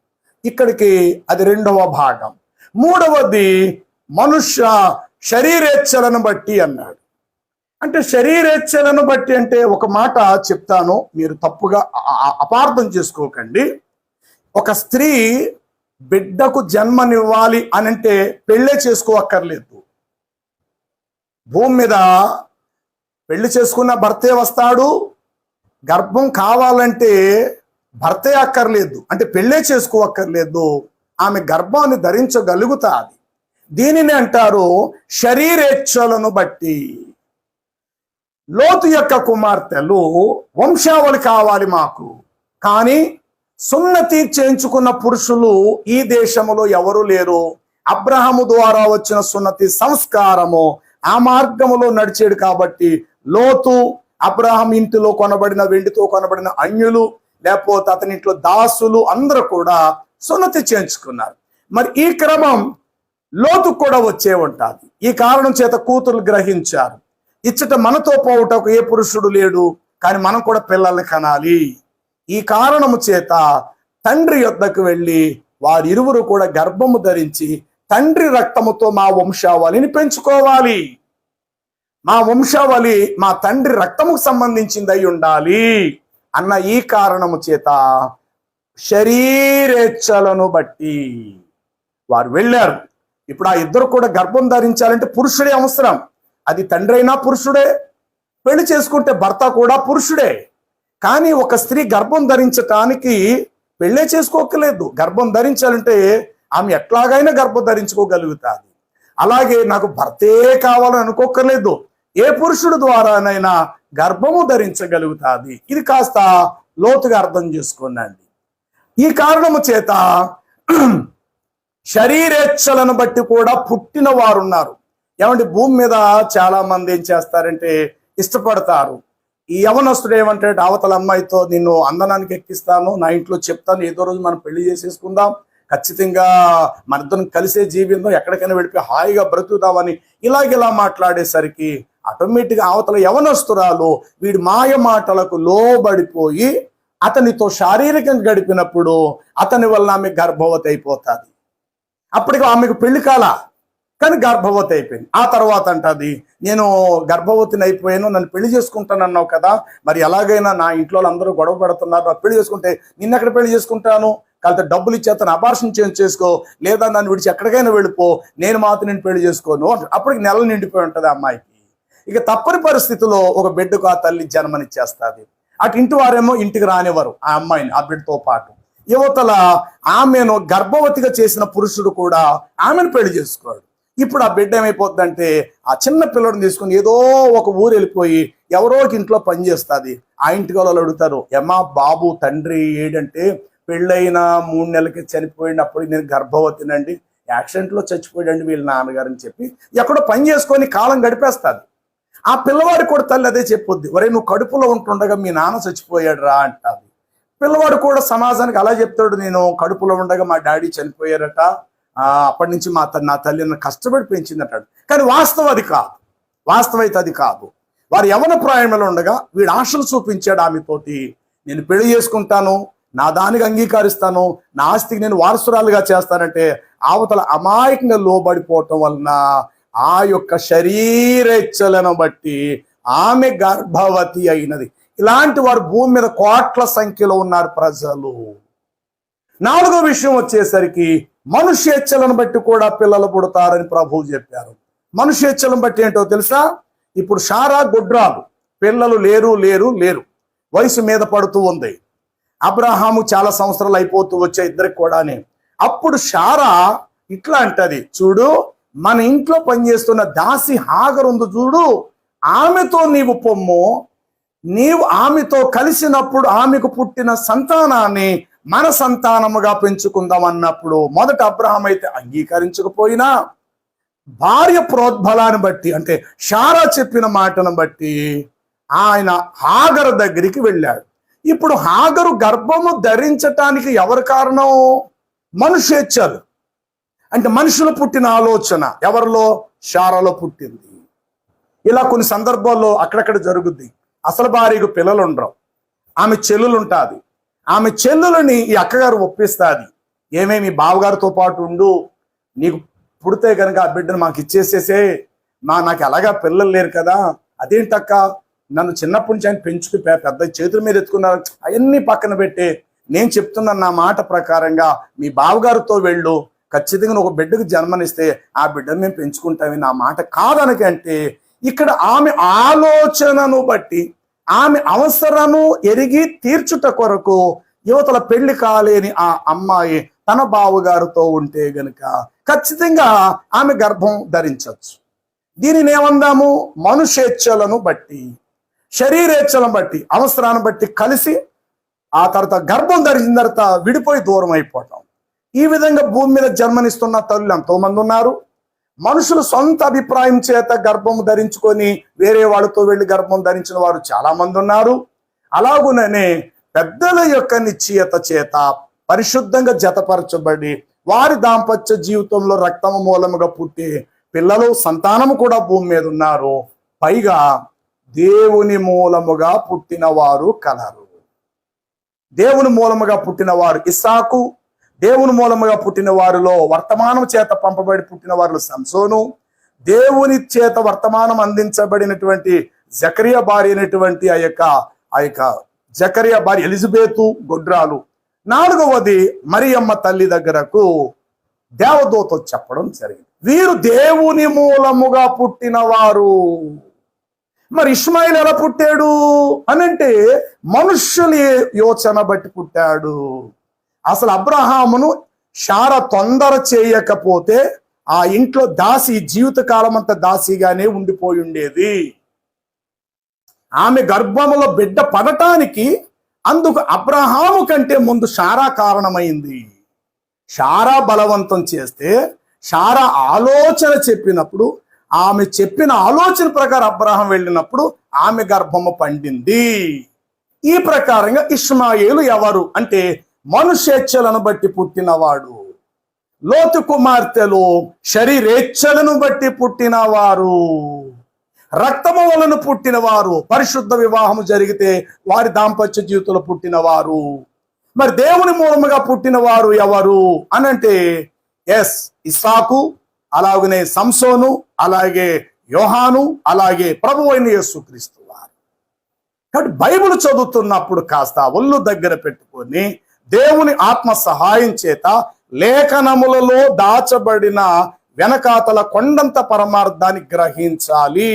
S2: ఇక్కడికి అది రెండవ భాగం. మూడవది, మనుష్య శరీరేచ్ఛలను బట్టి అన్నాడు. అంటే శరీరేచ్ఛలను బట్టి అంటే ఒక మాట చెప్తాను, మీరు తప్పుగా అపార్థం చేసుకోకండి. ఒక స్త్రీ బిడ్డకు జన్మనివ్వాలి అని అంటే పెళ్ళే చేసుకోవక్కర్లేదు. భూమి మీద పెళ్లి చేసుకున్న భర్తే వస్తాడు, గర్భం కావాలంటే భర్తే అక్కర్లేదు, అంటే పెళ్ళే చేసుకోవక్కర్లేదు, ఆమె గర్భాన్ని ధరించగలుగుతాది. దీనిని అంటారు శరీరేచ్ఛలను బట్టి. లోతు యొక్క కుమార్తెలు వంశావళి కావాలి మాకు, కానీ సున్నతి చేయించుకున్న పురుషులు ఈ దేశంలో ఎవరు లేరు. అబ్రహాము ద్వారా వచ్చిన సున్నతి సంస్కారము ఆ మార్గములో నడిచేడు కాబట్టి లోతు, అబ్రహాం ఇంటిలో కొనబడిన వెండితో కొనబడిన అన్యులు, లేకపోతే అతని ఇంట్లో దాసులు అందరూ కూడా సున్నతి చేయించుకున్నారు. మరి ఈ క్రమం లోతుకు కూడా వచ్చే ఉంటుంది. ఈ కారణం చేత కూతురు గ్రహించారు, ఇచ్చట మనతో పోవుటకు ఏ పురుషుడు లేడు, కానీ మనం కూడా పిల్లల్ని కనాలి. ఈ కారణము చేత తండ్రి యొద్దకు వెళ్ళి వారిరువురు కూడా గర్భము ధరించి తండ్రి రక్తముతో మా వంశావళిని పెంచుకోవాలి, మా వంశావళి మా తండ్రి రక్తముకు సంబంధించింది అయి ఉండాలి అన్న ఈ కారణము చేత శరీరేచ్ఛలను బట్టి వారు వెళ్ళారు. ఇప్పుడు ఆ ఇద్దరు కూడా గర్భం ధరించాలంటే పురుషుడే అవసరం. అది తండ్రి అయినా పురుషుడే, పెళ్లి చేసుకుంటే భర్త కూడా పురుషుడే. కానీ ఒక స్త్రీ గర్భం ధరించటానికి పెళ్ళే చేసుకోకలేదు. గర్భం ధరించాలంటే ఆమె ఎట్లాగైనా గర్భం ధరించుకోగలుగుతుంది. అలాగే నాకు భర్తే కావాలని అనుకోకర్లేదు, ఏ పురుషుడు ద్వారానైనా గర్భము ధరించగలుగుతుంది. ఇది కాస్త లోతుగా అర్థం చేసుకోండి. ఈ కారణము చేత శరీరేచ్ఛలను బట్టి కూడా పుట్టిన వారు ఉన్నారు. ఏమంటే భూమి మీద చాలా మంది ఏం చేస్తారంటే ఇష్టపడతారు. ఈ యవనస్తుడు ఏమంటాడు, అవతల అమ్మాయితో నిన్ను అందనానికి ఎక్కిస్తాను, నా ఇంట్లో చెప్తాను, ఏదో రోజు మనం పెళ్లి చేసేసుకుందాం, ఖచ్చితంగా మన ఇద్దరం కలిసే జీవితం, ఎక్కడికైనా వెళ్ళిపోయి హాయిగా బ్రతుకుదామని ఇలాగెలా మాట్లాడేసరికి ఆటోమేటిక్గా అవతల యవనస్తురాలు వీడి మాయ మాటలకు లోబడిపోయి అతనితో శారీరకంగా గడిపినప్పుడు అతని వల్ల ఆమె గర్భవతి అయిపోతుంది. అప్పటికి ఆమెకు పెళ్లి కాల, కానీ గర్భవతి అయిపోయింది. ఆ తర్వాత అంటది, నేను గర్భవతిని అయిపోయాను, నన్ను పెళ్లి చేసుకుంటానన్నావు కదా, మరి ఎలాగైనా నా ఇంట్లో అందరూ గొడవ పడుతున్నారు, నాకు పెళ్లి చేసుకుంటే నిన్నెక్కడ పెళ్లి చేసుకుంటాను, కాకపోతే డబ్బులు ఇచ్చేస్తాను, అబార్షన్ చేసుకో, లేదా నన్ను విడిచి ఎక్కడికైనా వెళ్ళిపో, నేను మాత్రం నేను పెళ్లి చేసుకోను. అప్పటికి నెలలు నిండిపోయి ఉంటుంది అమ్మాయికి. ఇక తప్పని పరిస్థితిలో ఒక బిడ్డకు ఆ తల్లి జన్మనిచ్చేస్తుంది. అటు ఇంటి వారేమో ఇంటికి రానివ్వరు ఆ అమ్మాయిని, ఆ బిడ్డతో పాటు. యువతల ఆమెను గర్భవతిగా చేసిన పురుషుడు కూడా ఆమెను పెళ్లి చేసుకోడు. ఇప్పుడు ఆ బిడ్డ ఏమైపోతుందంటే ఆ చిన్న పిల్లడిని తీసుకుని ఏదో ఒక ఊరు వెళ్ళిపోయి ఎవరో ఇంట్లో పనిచేస్తుంది. ఆ ఇంటికి వాళ్ళు అడుగుతారు, ఏమా బాబు తండ్రి ఏడంటే, పెళ్ళైన 3 నెలలకి చనిపోయినప్పుడు నేను గర్భవతినండి, యాక్సిడెంట్లో చచ్చిపోయాడండి వీళ్ళ నాన్నగారు అని చెప్పి ఎక్కడో పని చేసుకొని కాలం గడిపేస్తుంది. ఆ పిల్లవాడు కూడా తల్లి అదే చెప్పుద్ది, ఒరే నువ్వు కడుపులో ఉంటుండగా మీ నాన్న చచ్చిపోయాడు రా అంటుంది. పిల్లవాడు కూడా సమాజానికి అలా చెప్తాడు, నేను కడుపులో ఉండగా మా డాడీ చనిపోయారట, అప్పటి నుంచి నా తల్లి నన్ను కష్టపడి పెంచిందంటాడు. కానీ వాస్తవం అది కాదు, వాస్తవైతే అది కాదు. వారు యవన ప్రాయంలో ఉండగా వీడు ఆశలు చూపించాడు ఆమెతోటి, నేను పెళ్లి చేసుకుంటాను, నా దానికి అంగీకరిస్తాను, నా ఆస్తికి నేను వారసురాలుగా చేస్తానంటే అవతల అమాయకంగా లోబడిపోవటం వలన ఆ యొక్క శరీరేచ్ఛలను బట్టి ఆమె గర్భవతి అయినది. ఇలాంటి వారు భూమి మీద కోట్ల సంఖ్యలో ఉన్నారు ప్రజలు. 4వ విషయం వచ్చేసరికి మనుష్యేచ్ఛలను బట్టి కూడా పిల్లలు పుడతారని ప్రభువు చెప్పారు. మనుష్యేచ్ఛలను బట్టి ఏంటో తెలుసా? ఇప్పుడు శారా గుడ్రాలు, పిల్లలు లేరు లేరు లేరు, వయసు మీద పడుతూ ఉంది. అబ్రహాము చాలా సంవత్సరాలు అయిపోతూ వచ్చాయి ఇద్దరికి కూడానే. అప్పుడు శారా ఇట్లా అంటది, చూడు మన ఇంట్లో పనిచేస్తున్న దాసి హాగరు ఉంది చూడు, ఆమెతో నీవు పొమ్ము, నీవు ఆమెతో కలిసినప్పుడు ఆమెకు పుట్టిన సంతానాన్ని మన సంతానముగా పెంచుకుందాం అన్నప్పుడు మొదట అబ్రహాం అయితే అంగీకరించకపోయినా భార్య ప్రోద్బలాన్ని బట్టి, అంటే శారా చెప్పిన మాటను బట్టి ఆయన హాగరు దగ్గరికి వెళ్ళాడు. ఇప్పుడు హాగరు గర్భము ధరించటానికి ఎవరు కారణం? మనుష్యేచ్ఛలు, అంటే మనుషులు పుట్టిన ఆలోచన ఎవరిలో? శారాలో పుట్టింది. ఇలా కొన్ని సందర్భాల్లో అక్కడక్కడ జరుగుద్ది. అసలు భార్యకు పిల్లలు ఉండరు, ఆమె చెల్లెలు ఉంటుంది. ఆమె చెల్లెలని ఈ అక్కగారు ఒప్పిస్తుంది, ఏమేమి బావగారితో పాటు ఉండు, నీకు పుడితే కనుక ఆ బిడ్డను మాకు ఇచ్చేసేసే, నాకు ఎలాగా పిల్లలు లేరు కదా, అదేంటక్క నన్ను చిన్నప్పటి నుంచి ఆయన పెంచుకు పెద్ద చేతుల మీద ఎత్తుకున్నారు, అవన్నీ పక్కన పెట్టి నేను చెప్తున్నాను నా మాట ప్రకారంగా మీ బావగారితో వెళ్ళు, ఖచ్చితంగా ఒక బిడ్డకు జన్మనిస్తే ఆ బిడ్డను మేము పెంచుకుంటామే, నా మాట కాదనకంటే ఇక్కడ ఆమె ఆలోచనను బట్టి ఆమె అవసరము ఎరిగి తీర్చుట కొరకు యువతల పెళ్లి కాలేని ఆ అమ్మాయి తన బావగారితో ఉంటే గనుక ఖచ్చితంగా ఆమె గర్భం ధరించవచ్చు. దీనిని ఏమందాము? మనుష్యేచ్ఛలను బట్టి, శరీరేచ్ఛలను బట్టి, అవసరాన్ని బట్టి కలిసి ఆ తర్వాత గర్భం ధరించిన తర్వాత విడిపోయి దూరం అయిపోవటం. ఈ విధంగా భూమి మీద జన్మనిస్తున్న తల్లులు ఎంతో మంది ఉన్నారు. మనుషులు సొంత అభిప్రాయం చేత గర్భం ధరించుకొని వేరే వాళ్ళతో వెళ్ళి గర్భం ధరించిన వారు చాలా మంది ఉన్నారు. అలాగుననే పెద్దల యొక్క నిశ్చయత చేత పరిశుద్ధంగా జతపరచబడి వారి దాంపత్య జీవితంలో రక్తము మూలముగా పుట్టే పిల్లలు సంతానము కూడా భూమి మీద ఉన్నారు. పైగా దేవుని మూలముగా పుట్టిన వారు కలరు. దేవుని మూలముగా పుట్టిన వారు ఇస్సాకు, దేవుని మూలముగా పుట్టిన వారిలో వర్తమానం చేత పంపబడి పుట్టిన వారిలో సంసోను, దేవుని చేత వర్తమానం అందించబడినటువంటి జకరియా భార్య అయినటువంటి ఆ యొక్క జకరియా భార్య ఎలిజబెతు గొడ్రాలు. 4వది మరియమ్మ తల్లి దగ్గరకు దేవదూత చెప్పడం జరిగింది. వీరు దేవుని మూలముగా పుట్టిన వారు. మరి ఇష్మాయిల్ ఎలా పుట్టాడు అనంటే మనుష్యుల యోచన బట్టి పుట్టాడు. అసలు అబ్రహామును శారా తొందర చేయకపోతే ఆ ఇంట్లో దాసి జీవితకాలం అంతా దాసిగానే ఉండిపోయి ఉండేది. ఆమె గర్భములో బిడ్డ పడటానికి అందుకు అబ్రహాము కంటే ముందు శారా కారణమైంది. శారా బలవంతం చేస్తే శారా ఆలోచన చెప్పినప్పుడు, ఆమె చెప్పిన ఆలోచన ప్రకారం అబ్రహాం వెళ్ళినప్పుడు ఆమె గర్భము పండింది. ఈ ప్రకారంగా ఇష్మాయేలు ఎవరు అంటే మనుషేచ్ఛలను బట్టి పుట్టినవాడు. లోతు కుమార్తెలు శరీరేచ్ఛలను బట్టి పుట్టినవారు. రక్తము వలన పుట్టినవారు, పరిశుద్ధ వివాహము జరిగితే వారి దాంపత్య జీవితంలో పుట్టినవారు. మరి దేవుని మూలముగా పుట్టిన వారు ఎవరు అనంటే ఇస్సాకు, అలాగనే సంసోను, అలాగే యోహాను, అలాగే ప్రభువైన యేసుక్రీస్తు వారు. కాబట్టి బైబిల్ చదువుతున్నప్పుడు కాస్త ఒళ్ళు దగ్గర పెట్టుకొని దేవుని ఆత్మ సహాయం చేత లేఖనములలో దాచబడిన వెనకాతల కొండంత పరమార్థాన్ని గ్రహించాలి.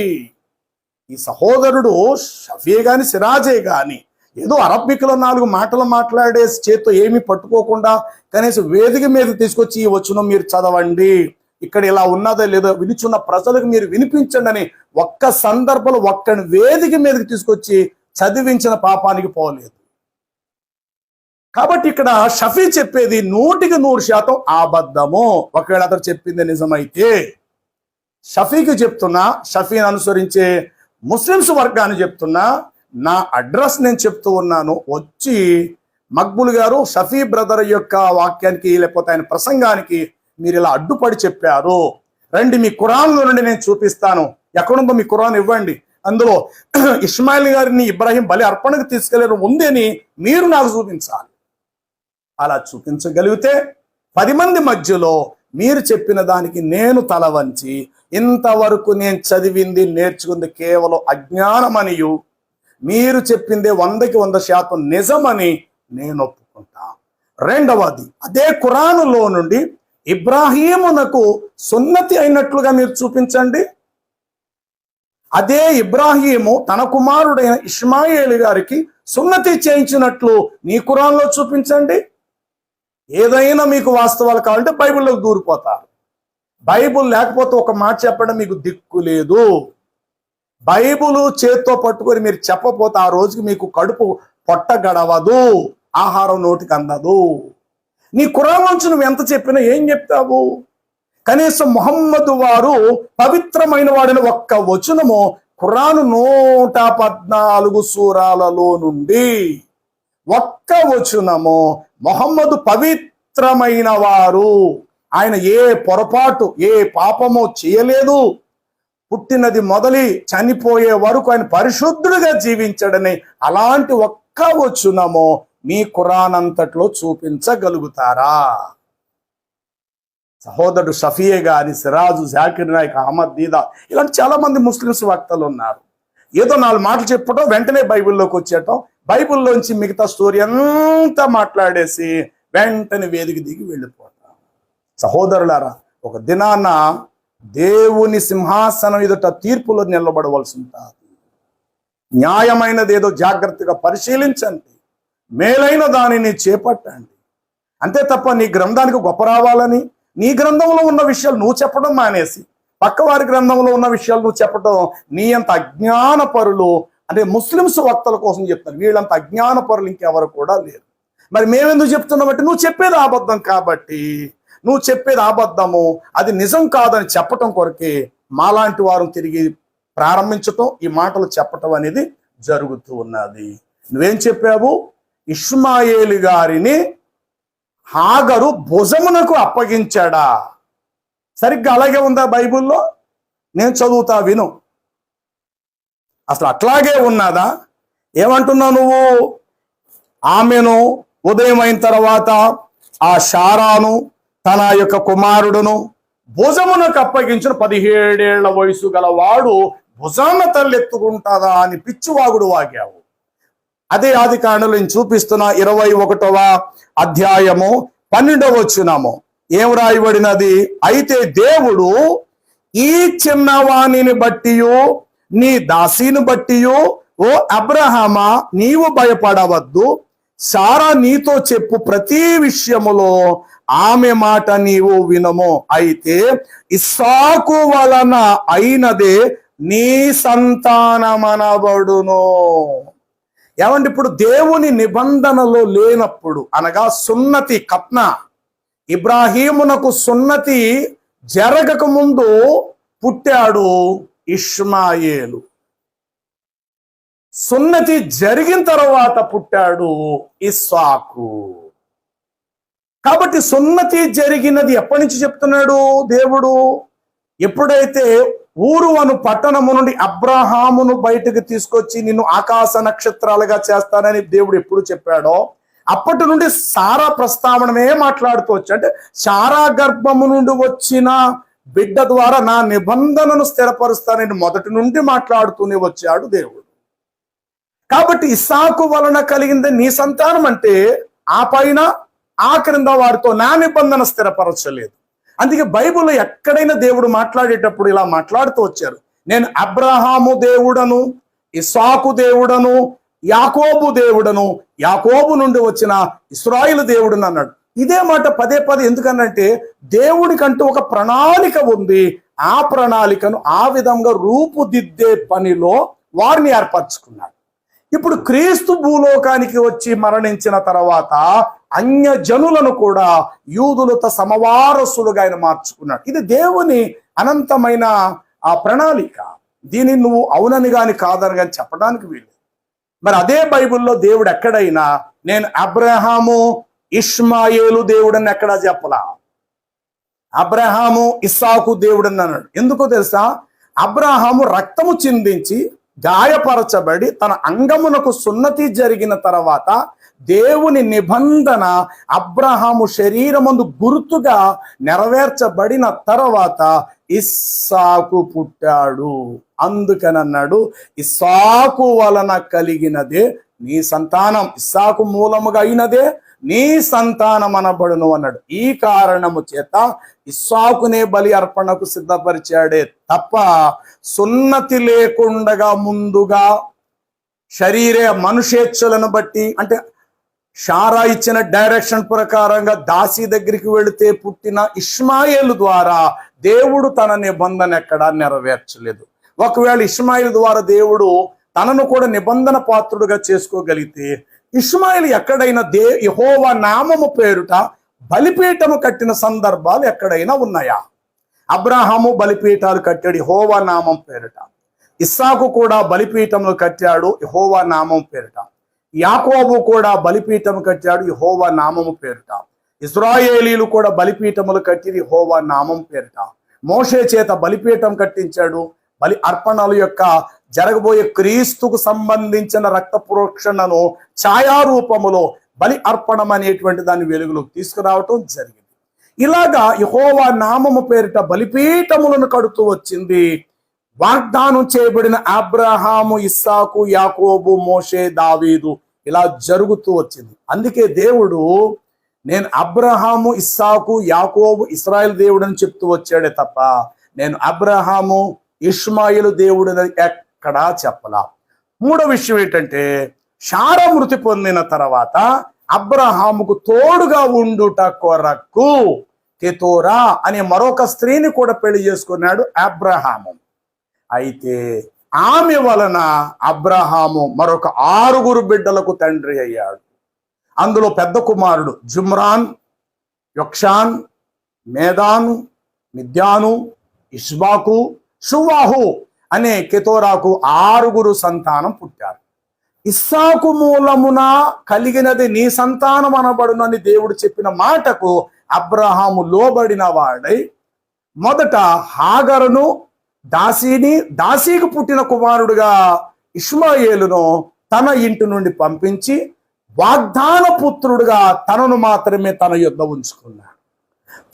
S2: ఈ సహోదరుడు షఫీ గాని సిరాజే గాని ఏదో అరబిక్లో 4 మాటలు మాట్లాడే చేత్తో ఏమీ పట్టుకోకుండా కనీసం వేదిక మీద తీసుకొచ్చి ఈ వచనం మీరు చదవండి, ఇక్కడ ఇలా ఉన్నదో లేదో వినిచున్న ప్రజలకు మీరు వినిపించండి అని ఒక్క సందర్భంలో ఒక్కని వేదిక మీదకి తీసుకొచ్చి చదివించిన పాపానికి పోలేదు. కాబట్టి ఇక్కడ షఫీ చెప్పేది 100% అబద్ధము. ఒకవేళ అతను చెప్పింది నిజమైతే షఫీకి చెప్తున్నా, షఫీని అనుసరించే ముస్లిమ్స్ వర్గాన్ని చెప్తున్నా, నా అడ్రస్ నేను చెప్తూ ఉన్నాను. వచ్చి మక్బుల్ గారు షఫీ బ్రదర్ యొక్క వాక్యానికి లేకపోతే ఆయన ప్రసంగానికి మీరు ఇలా అడ్డుపడి చెప్పారు, రండి మీ ఖురాన్లో నుండి నేను చూపిస్తాను, ఎక్కడుందో మీ ఖురాన్ ఇవ్వండి, అందులో ఇస్మాయిల్ గారిని ఇబ్రాహీం బలి అర్పణకు తీసుకెళ్లారు ఉందని మీరు నాకు చూపించాలి. అలా చూపించగలిగితే 10 మంది మధ్యలో మీరు చెప్పిన దానికి నేను తల వంచి ఇంతవరకు నేను చదివింది నేర్చుకుంది కేవలం అజ్ఞానమనియు, మీరు చెప్పిందే 100కి 100% నిజమని నేను ఒప్పుకుంటా. రెండవది, అదే ఖురానులో నుండి ఇబ్రాహీమునకు సున్నతి అయినట్లుగా మీరు చూపించండి. అదే ఇబ్రాహీము తన కుమారుడైన ఇష్మాయేలు గారికి సున్నతి చేయించినట్లు నీ ఖురాన్లో చూపించండి. ఏదైనా మీకు వాస్తవాలు కావాలంటే బైబిల్లోకి దూరిపోతారు. బైబిల్ లేకపోతే ఒక మాట చెప్పడం మీకు దిక్కు లేదు. బైబిల్ చేత్తో పట్టుకొని మీరు చెప్పపోతే ఆ రోజుకి మీకు కడుపు పొట్ట గడవదు, ఆహారం నోటికి అందదు. నీ ఖురాన్ నుంచి నువ్వు ఎంత చెప్పినా ఏం చెప్తావు? కనీసం ముహమ్మదు వారు పవిత్రమైన వాడిని ఒక్క వచనము ఖురాను 114 సూరాలలో నుండి ఒక్క వచనము ముహమ్మదు పవిత్రమైన వారు, ఆయన ఏ పొరపాటు ఏ పాపమో చేయలేదు, పుట్టినది మొదలి చనిపోయే వరకు ఆయన పరిశుద్ధుడిగా జీవించడని అలాంటి ఒక్క వచనము మీ ఖురాన్ అంతట్లో చూపించగలుగుతారా? సహోదరుడు షఫీయే గాని, సిరాజు, జాకిర్ నాయక్, అహ్మద్ దీదా ఇలాంటి చాలా మంది ముస్లిమ్స్ వక్తలు ఉన్నారు. ఏదో 4 మాటలు చెప్పటం, వెంటనే బైబిల్లోకి వచ్చేయటం, బైబిల్లోంచి మిగతా స్టోరీ అంతా మాట్లాడేసి వెంటనే వేదిక దిగి వెళ్ళిపోతాం. సహోదరులారా, ఒక దినాన దేవుని సింహాసనం ఎదుట తీర్పులో నిలబడవలసి ఉంటుంది. న్యాయమైనది ఏదో జాగ్రత్తగా పరిశీలించండి, మేలైన దానిని చేపట్టండి. అంతే తప్ప నీ గ్రంథానికి గొప్ప రావాలని నీ గ్రంథంలో ఉన్న విషయాలు నువ్వు చెప్పడం మానేసి పక్కవారి గ్రంథంలో ఉన్న విషయాలు నువ్వు చెప్పడం, నీ అంత అజ్ఞాన పరులు అంటే ముస్లిమ్స్ వక్తల కోసం చెప్తారు, వీళ్ళంత అజ్ఞాన పరులు ఇంకెవరు కూడా లేరు. మరి మేమెందుకు చెప్తున్నాం అంటే నువ్వు చెప్పేది అబద్ధం కాబట్టి, నువ్వు చెప్పేది అబద్ధము అది నిజం కాదని చెప్పటం కొరకే మాలాంటి వారు తిరిగి ప్రారంభించటం, ఈ మాటలు చెప్పటం అనేది జరుగుతూ ఉన్నది. నువ్వేం చెప్పావు? ఇష్మాయేలు గారిని హాగరు భుజమునకు అప్పగించాడా? సరిగ్గా అలాగే ఉందా బైబిల్లో? నేను చదువుతా విను. అసలు అట్లాగే ఉన్నదా? ఏమంటున్నావు నువ్వు? ఆమెను ఉదయం అయిన తర్వాత ఆ శారాను తన యొక్క కుమారుడును భుజమునకు అప్పగించిన 17 ఏళ్ల వయసు గలవాడు భుజాన తల్లెత్తుకుంటాదా అని పిచ్చివాగుడు వాగావు. అదే ఆది కాండలో నేను చూపిస్తున్న 21వ అధ్యాయము 12వ వచనము ఏం రాయబడినది? అయితే దేవుడు ఈ చిన్నవాణిని బట్టియు నీ దాసిని బట్టియు ఓ అబ్రహామా నీవు భయపడవద్దు, సారా నీతో చెప్పు ప్రతి విషయములో ఆమె మాట నీవు వినము. అయితే ఇస్సాకు వలన అయినదే నీ సంతానమనబడును. ఏమంటే ఇప్పుడు దేవుని నిబంధనలో లేనప్పుడు, అనగా సున్నతి కప్న, ఇబ్రాహీమునకు సున్నతి జరగక ముందు పుట్టాడు ఇష్మాయేలు. సున్నతి జరిగిన తర్వాత పుట్టాడు ఇస్సాకు. కాబట్టి సున్నతి జరిగినది ఎప్పటి నుంచి చెప్తున్నాడు దేవుడు? ఎప్పుడైతే ఊరు అను పట్టణము నుండి అబ్రహామును బయటకు తీసుకొచ్చి నిన్ను ఆకాశ నక్షత్రాలుగా చేస్తానని దేవుడు ఎప్పుడు చెప్పాడో అప్పటి నుండి సారా ప్రస్తావనమే మాట్లాడుతూ వచ్చి, అంటే సారా గర్భము నుండి వచ్చిన బిడ్డ ద్వారా నా నిబంధనను స్థిరపరుస్తానని మొదటి నుండి మాట్లాడుతూనే వచ్చాడు దేవుడు. కాబట్టి ఇస్సాకు వలన కలిగింది నీ సంతానం అంటే ఆ పైన ఆ క్రింద వారితో నా నిబంధన స్థిరపరచలేదు. అందుకే బైబిల్లో ఎక్కడైనా దేవుడు మాట్లాడేటప్పుడు ఇలా మాట్లాడుతూ వచ్చారు, నేను అబ్రహాము దేవుడను, ఇస్సాకు దేవుడను, యాకోబు దేవుడను, యాకోబు నుండి వచ్చిన ఇశ్రాయేలు దేవుడను అన్నాడు. ఇదే మాట పదే పదే ఎందుకనంటే దేవుడికంటూ ఒక ప్రణాళిక ఉంది. ఆ ప్రణాళికను ఆ విధంగా రూపుదిద్దే పనిలో వారిని ఏర్పరచుకున్నాడు. ఇప్పుడు క్రీస్తు భూలోకానికి వచ్చి మరణించిన తర్వాత అన్య జనులను కూడా యూదులతో సమవారసులుగా ఆయన మార్చుకున్నాడు. ఇది దేవుని అనంతమైన ఆ ప్రణాళిక. దీనిని నువ్వు అవునని గాని కాదని గాని చెప్పడానికి వీలు. మరి అదే బైబిల్లో దేవుడు ఎక్కడైనా నేను అబ్రహాము ఇష్మాయేలు దేవుడని ఎక్కడా చెప్పలా. అబ్రహాము ఇస్సాకు దేవుడని అన్నాడు. ఎందుకో తెలుసా? అబ్రహాము రక్తము చిందించి గాయపరచబడి తన అంగమునకు సున్నతి జరిగిన తర్వాత దేవుని నిబంధన అబ్రహాము శరీరమందు గుర్తుగా నెరవేర్చబడిన తర్వాత ఇస్సాకు పుట్టాడు. అందుకని అన్నాడు ఇస్సాకు వలన కలిగినదే నీ సంతానం, ఇస్సాకు మూలముగా అయినదే నీ సంతానం అనబడును అన్నాడు. ఈ కారణము చేత ఇస్సాకునే బలి అర్పణకు సిద్ధపరిచాడే తప్ప సున్నతి లేకుండగా ముందుగా శరీర మనుషేచ్ఛలను బట్టి, అంటే షారా ఇచ్చిన డైరెక్షన్ ప్రకారంగా దాసి దగ్గరికి వెళితే పుట్టిన ఇష్మాయేలు ద్వారా దేవుడు తన నిబంధన ఎక్కడా నెరవేర్చలేదు. ఒకవేళ ఇష్మాయేలు ద్వారా దేవుడు తనను కూడా నిబంధన పాత్రుడుగా చేసుకోగలిగితే ఇష్మాయేలు ఎక్కడైనా యెహోవా నామము పేరుట బలిపీఠము కట్టిన సందర్భాలు ఎక్కడైనా ఉన్నాయా? అబ్రహాము బలిపీఠాలు కట్టాడు యెహోవా నామం పేరుట. ఇస్సాకు కూడా బలిపీఠములు కట్టాడు యెహోవా నామం పేరుట. యాకోబు కూడా బలిపీఠము కట్టాడు యెహోవా నామము పేరుట. ఇశ్రాయేలీలు కూడా బలిపీఠములు కట్టిరు యెహోవా నామం పేరుట. మోషే చేత బలిపీఠం కట్టించాడు. బలి అర్పణల యొక్క జరగబోయే క్రీస్తుకు సంబంధించిన రక్త ప్రోక్షణను ఛాయారూపములో బలి అర్పణం అనేటువంటి దాన్ని వెలుగులోకి తీసుకురావటం జరిగింది. ఇలాగా యెహోవా నామము పేరిట బలిపీఠములను కడుతూ వచ్చింది. వాగ్దానం చేయబడిన అబ్రహాము, ఇస్సాకు, యాకోబు, మోషే, దావీదు ఇలా జరుగుతూ వచ్చింది. అందుకే దేవుడు నేను అబ్రహాము, ఇస్సాకు, యాకోబు, ఇశ్రాయేలు దేవుడు అని చెప్తూ వచ్చాడే తప్ప నేను అబ్రహాము, ఇష్మాయేలు దేవుడు ఎక్కడా చెప్పలా. మూడో విషయం ఏంటంటే శారా మృతి పొందిన తర్వాత అబ్రహాముకు తోడుగా ఉండుట కొరకు కెతోరా అనే మరొక స్త్రీని కూడా పెళ్లి చేసుకున్నాడు అబ్రహాము. అయితే ఆమె వలన అబ్రహాము మరొక 6 బిడ్డలకు తండ్రి అయ్యాడు. అందులో పెద్ద కుమారుడు జుమ్రాన్, యొక్షాన్, మేదాను, మిద్యాను, ఇష్బాకు, షువాహు అనే కెతోరాకు 6 సంతానం పుట్టారు. ఇస్సాకు మూలమున కలిగినది నీ సంతానం అనబడునని దేవుడు చెప్పిన మాటకు అబ్రహాము లోబడిన వాడై మొదట హాగరును దాసీకి పుట్టిన కుమారుడుగా ఇష్మాయేలును తన ఇంటి నుండి పంపించి వాగ్దాన పుత్రుడుగా తనను మాత్రమే తన యొద్ద ఉంచుకున్నాడు.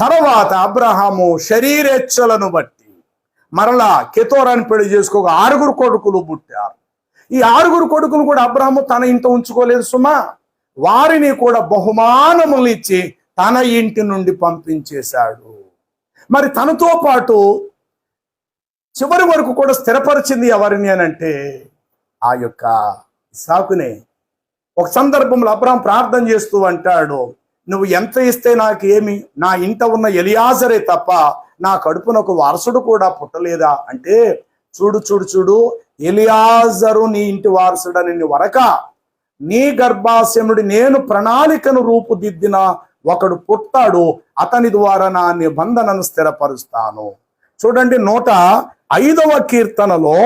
S2: తర్వాత అబ్రహాము శరీరేచ్ఛలను బట్టి మరలా కెతోరాన్ని పెళ్లి చేసుకోక 6 కొడుకులు పుట్టారు. ఈ 6 కొడుకులు కూడా అబ్రహాము తన ఇంట ఉంచుకోలేదు సుమా, వారిని కూడా బహుమానములు ఇచ్చి తన ఇంటి నుండి పంపించేశాడు. మరి తనతో పాటు చివరి వరకు కూడా స్థిరపరిచింది ఎవరిని అని అంటే ఆ యొక్క ఇస్సాకునే. ఒక సందర్భంలో అబ్రహాం ప్రార్థన చేస్తూ అంటాడు, నువ్వు ఎంత ఇస్తే నాకు ఏమి, నా ఇంట ఉన్న ఎలియాజరే తప్ప నా కడుపునకు వారసుడు కూడా పుట్టలేదా అంటే, చూడు చూడు చూడు, ఎలియాజరు నీ ఇంటి వారసుడని నీ వరక నీ గర్భాశయముడి నేను ప్రణాళికను రూపుదిద్దిన ఒకడు పుట్టాడు, అతని ద్వారా నా నిబంధనను స్థిరపరుస్తాను. చూడండి 105వ కీర్తనలో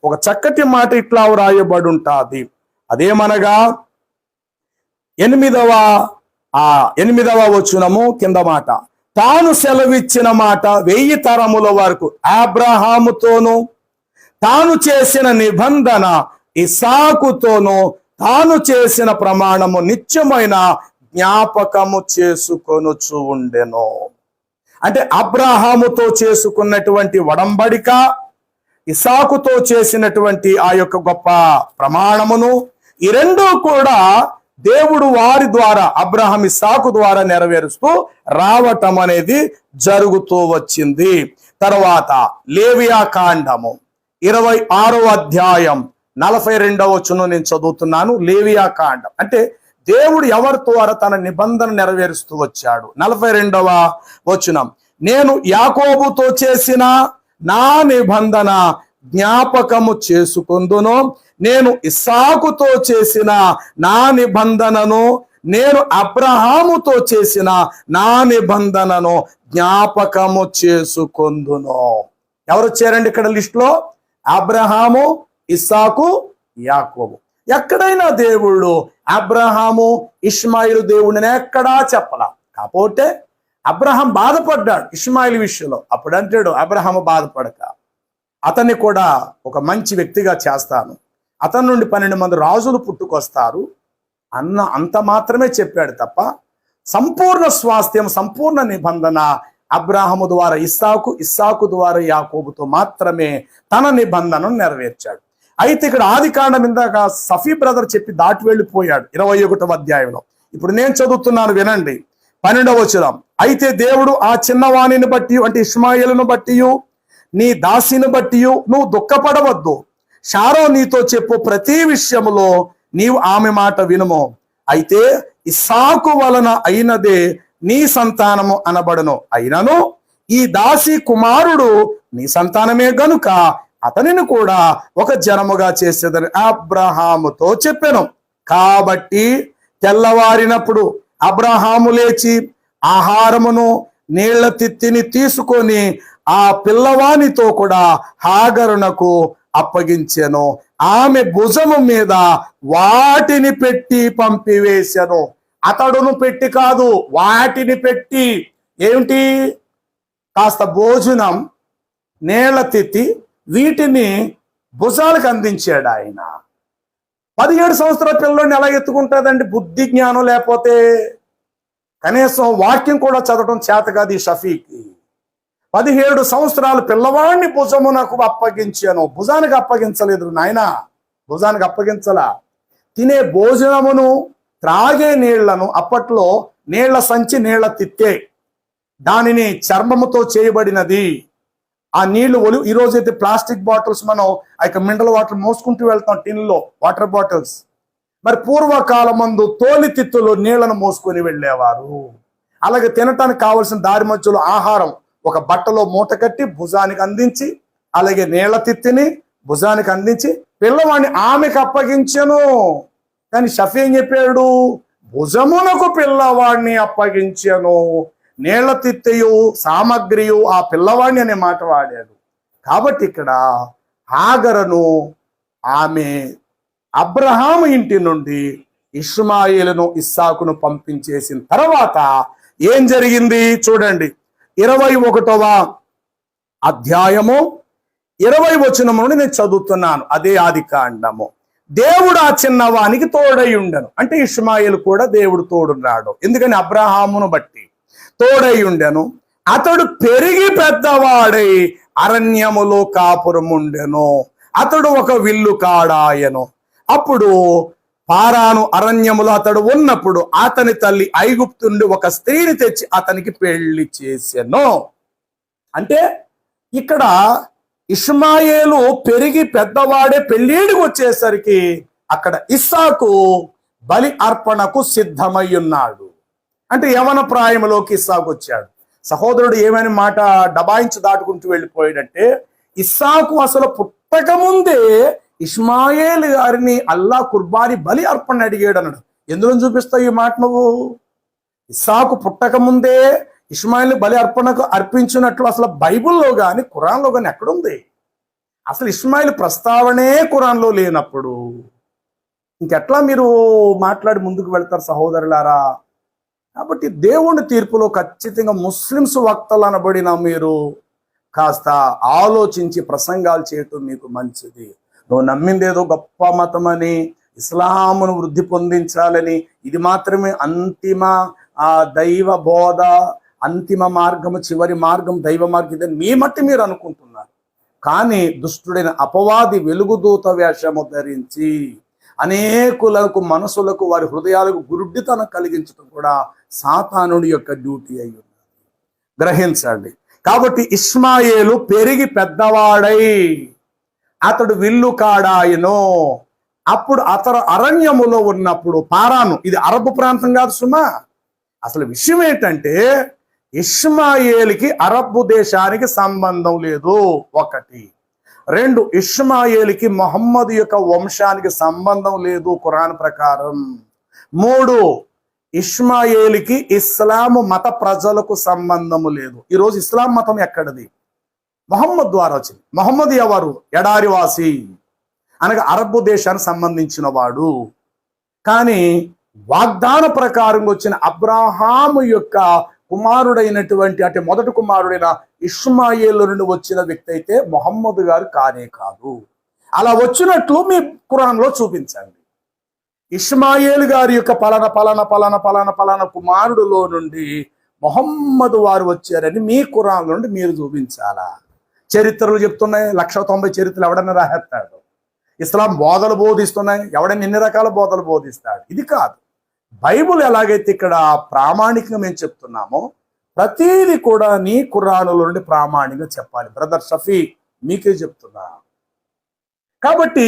S2: ఒక చక్కటి మాట ఇట్లా వ్రాయబడి ఉంటుంది. అదేమనగా 8వ వచనము కింద మాట, తాను సెలవిచ్చిన మాట 1000 తరముల వరకు అబ్రహాముతోను, తాను చేసిన నిబంధన ఇస్సాకుతోను, తాను చేసిన ప్రమాణము నిత్యమైన జ్ఞాపకము చేసుకొనుచు ఉండెను. అంటే అబ్రహాముతో చేసుకున్నటువంటి వడంబడిక, ఇస్సాకుతో చేసినటువంటి ఆ యొక్క గొప్ప ప్రమాణమును, ఈ రెండూ కూడా దేవుడు వారి ద్వారా అబ్రహాం ఇస్సాకు ద్వారా నెరవేరుస్తూ రావటం అనేది జరుగుతూ వచ్చింది. తర్వాత లేవియా కాండము 26వ అధ్యాయం 42వ వచనం నేను చదువుతున్నాను. లేవియా కాండం అంటే దేవుడు ఎవరి ద్వారా తన నిబంధన నెరవేరుస్తూ వచ్చాడు. 42వ వచనం, నేను యాకోబుతో చేసిన నా నిబంధన జ్ఞాపకము చేసుకొందును, నేను ఇస్సాకుతో చేసిన నా నిబంధనను, నేను అబ్రహాముతో చేసిన నా నిబంధనను జ్ఞాపకము చేసుకొందును. ఎవరు వచ్చారండి ఇక్కడ లిస్ట్ లో? అబ్రహాము, ఇస్సాకు, యాకోబు. ఎక్కడైనా దేవుళ్ళు అబ్రహాము ఇష్మాయిలు దేవుడిని ఎక్కడా చెప్పలా. కాకపోతే అబ్రహాం బాధపడ్డాడు ఇష్మాయిల్ విషయంలో. అప్పుడు అంటాడు, అబ్రహాము బాధపడక, అతన్ని కూడా ఒక మంచి వ్యక్తిగా చేస్తాను, అతని నుండి 12 మంది రాజులు పుట్టుకొస్తారు అంత మాత్రమే చెప్పాడు తప్ప సంపూర్ణ స్వాస్థ్యం, సంపూర్ణ నిబంధన అబ్రాహాము ద్వారా ఇస్సాకు, ఇస్సాకు ద్వారా యాకోబుతో మాత్రమే తన నిబంధనను నెరవేర్చాడు. అయితే ఇక్కడ ఆది కాండం ఇందాక సఫీ బ్రదర్ చెప్పి దాటి వెళ్ళిపోయాడు 21వ అధ్యాయంలో. ఇప్పుడు నేను చదువుతున్నాను వినండి. 12వ వచనం, అయితే దేవుడు ఆ చిన్నవాణిని బట్టి అంటే ఇష్మాయేలును బట్టి నీ దాసిని బట్టి నువ్వు దుఃఖపడవద్దు, షారో నీతో చెప్పు ప్రతి విషయములో నీవు ఆమె మాట వినుము, అయితే ఇస్సాకు వలన అయినదే నీ సంతానము అనబడను, అయినను ఈ దాసి కుమారుడు నీ సంతానమే గనుక అతనిని కూడా ఒక జనముగా చేసేదని అబ్రహాముతో చెప్పెను. కాబట్టి తెల్లవారినప్పుడు అబ్రహాము లేచి ఆహారమును నీళ్ల తిత్తిని తీసుకొని ఆ పిల్లవానితో కూడా హాగరునకు అప్పగించెను, ఆమె భుజము మీద వాటిని పెట్టి పంపివేశను. అతడును పెట్టి కాదు, వాటిని పెట్టి. ఏమిటి? కాస్త భోజనం, నీళ్ల తిత్తి, వీటిని భుజాలకు అందించాడు ఆయన. 17 సంవత్సరాల పిల్లోడిని ఎలా ఎత్తుకుంటుందండి? బుద్ధి జ్ఞానం లేకపోతే. కనీసం వాక్యం కూడా చదవడం చేత కాదు ఈ షఫీకి. 17 సంవత్సరాల పిల్లవాడిని భుజమునకు అప్పగించాను. భుజానికి అప్పగించలేదు నాయన, భుజానికి అప్పగించలా. తినే భోజనమును త్రాగే నీళ్లను, అప్పట్లో నీళ్ల సంచి నీళ్ల తిత్తే, దానిని చర్మముతో చేయబడినది. ఆ నీళ్లు ఈ రోజైతే ప్లాస్టిక్ బాటిల్స్, మనం ఆ యొక్క మినరల్ వాటర్ మోసుకుంటూ వెళ్తాం టిన్లో, వాటర్ బాటిల్స్. మరి పూర్వకాలం మందు తోలి తిత్తులు నీళ్లను మోసుకొని వెళ్ళేవారు. అలాగే తినటానికి కావలసిన దారి మధ్యలో ఆహారం ఒక బట్టలో మూట కట్టి భుజానికి అందించి, అలాగే నీళ్ల తిత్తిని భుజానికి అందించి పిల్లవాడిని ఆమెకు అప్పగించెను. కానీ షఫీ ఏం చెప్పాడు? భుజమునకు పిల్లవాడిని అప్పగించెను, నీళ్ల తిత్తయు సామగ్రియు ఆ పిల్లవాడిని అనే మాట వాడాడు. కాబట్టి ఇక్కడ హాగరును ఆమె అబ్రహాము ఇంటి నుండి ఇష్మాయేలును ఇస్సాకును పంపించేసిన తర్వాత ఏం జరిగింది చూడండి. 21వ అధ్యాయము 20 వచనం నుండి నేను చదువుతున్నాను. అదే ఆదికాండము. దేవుడు ఆ చిన్నవానికి తోడై ఉండను, అంటే ఇష్మాయేలు కూడా దేవుడు తోడున్నాడు. ఎందుకని? అబ్రహామును బట్టి తోడై ఉండెను. అతడు పెరిగి పెద్దవాడై అరణ్యములో కాపురముండెను. అతడు ఒక విల్లు కాడాయను. అప్పుడు పారాను అరణ్యములో అతడు ఉన్నప్పుడు అతని తల్లి ఐగుప్తు నుండి ఒక స్త్రీని తెచ్చి అతనికి పెళ్లి చేసెను. అంటే ఇక్కడ ఇష్మాయేలు పెరిగి పెద్దవాడే పెళ్ళిడికి వచ్చేసరికి అక్కడ ఇస్సాకు బలి అర్పణకు సిద్ధమై ఉన్నాడు. అంటే యవన ప్రాయంలోకి ఇస్సాకు వచ్చాడు. సహోదరుడు ఏమైనా మాట డబాయించి దాటుకుంటూ వెళ్ళిపోయాడంటే, ఇస్సాకు అసలు పుట్టక ముందే ఇష్మాయేలు గారిని అల్లా కుర్బానీ బలి అర్పణ అడిగాడు అన్నాడు. ఎందులో చూపిస్తావు ఈ మాట నువ్వు? ఇస్సాకు పుట్టక ముందే ఇష్మాయేల్ని బలి అర్పణకు అర్పించినట్లు అసలు బైబిల్లో కానీ ఖురాన్లో కానీ ఎక్కడుంది? అసలు ఇష్మాయేల్ ప్రస్తావనే ఖురాన్లో లేనప్పుడు ఇంకెట్లా మీరు మాట్లాడి ముందుకు వెళ్తారు సహోదరులారా? కాబట్టి దేవుని తీర్పులో ఖచ్చితంగా ముస్లిమ్స్ వక్తలు అనబడిన మీరు కాస్త ఆలోచించి ప్రసంగాలు చేయటం మీకు మంచిది. నువ్వు నమ్మిందేదో గొప్ప మతం అని, ఇస్లామును వృద్ధి పొందించాలని, ఇది మాత్రమే అంతిమ దైవ బోధ, అంతిమ మార్గము, చివరి మార్గం దైవ మార్గం ఇదని మీ మట్టి మీరు అనుకుంటున్నారు. కానీ దుష్టుడైన అపవాది వెలుగుదూత వేషము ధరించి అనేకులకు మనసులకు వారి హృదయాలకు గురుడ్డితనం కలిగించడం కూడా సాతానుడి యొక్క డ్యూటీ అయి ఉన్నది. గ్రహించండి. కాబట్టి ఇష్మాయేలు పెరిగి పెద్దవాడై అతడు విల్లు కాడాయను. అప్పుడు అతడు అరణ్యములో ఉన్నప్పుడు పారాను, ఇది అరబ్ ప్రాంతం కాదు సుమా. అసలు విషయం ఏంటంటే ఇష్మాయేలుకి అరబ్బు దేశానికి సంబంధం లేదు, 1. 2, ఇష్మాయేలుకి మొహమ్మద్ యొక్క వంశానికి సంబంధం లేదు ఖురాన్ ప్రకారం. 3, ఇష్మాయేలుకి ఇస్లాము మత ప్రజలకు సంబంధము లేదు. ఈరోజు ఇస్లాం మతం ఎక్కడది? మొహమ్మద్ ద్వారా వచ్చింది. మొహమ్మద్ ఎవరు? ఎడారివాసి, అనగా అరబ్బు దేశానికి సంబంధించిన వాడు. కానీ వాగ్దాన ప్రకారం వచ్చిన అబ్రహాము యొక్క కుమారుడైనటువంటి, అంటే మొదటి కుమారుడైన ఇష్మాయేలు నుండి వచ్చిన వ్యక్తి అయితే మొహమ్మద్ గారు కానే కాదు. అలా వచ్చినట్లు మీ ఖురాన్లో చూపించండి. ఇష్మాయేలు గారి యొక్క పలానా పలానా పలానా పలానా పలానా కుమారుడులో నుండి మొహమ్మద్ వారు వచ్చారని మీ ఖురాన్ నుండి మీరు చూపించాలా? చరిత్రలు చెప్తున్నాయి, 190 చరిత్రలు ఎవడన్నా రాహేస్తాడు. ఇస్లాం బోధలు బోధిస్తున్నాయి, ఎవడైనా ఎన్ని రకాల బోధలు బోధిస్తాడు. ఇది కాదు. బైబుల్ ఎలాగైతే ఇక్కడ ప్రామాణికంగా మేము చెప్తున్నామో ప్రతిదీ కూడా నీ ఖురానుల నుండి ప్రామాణికంగా చెప్పాలి. బ్రదర్ షఫీ మీకే చెప్తున్నా. కాబట్టి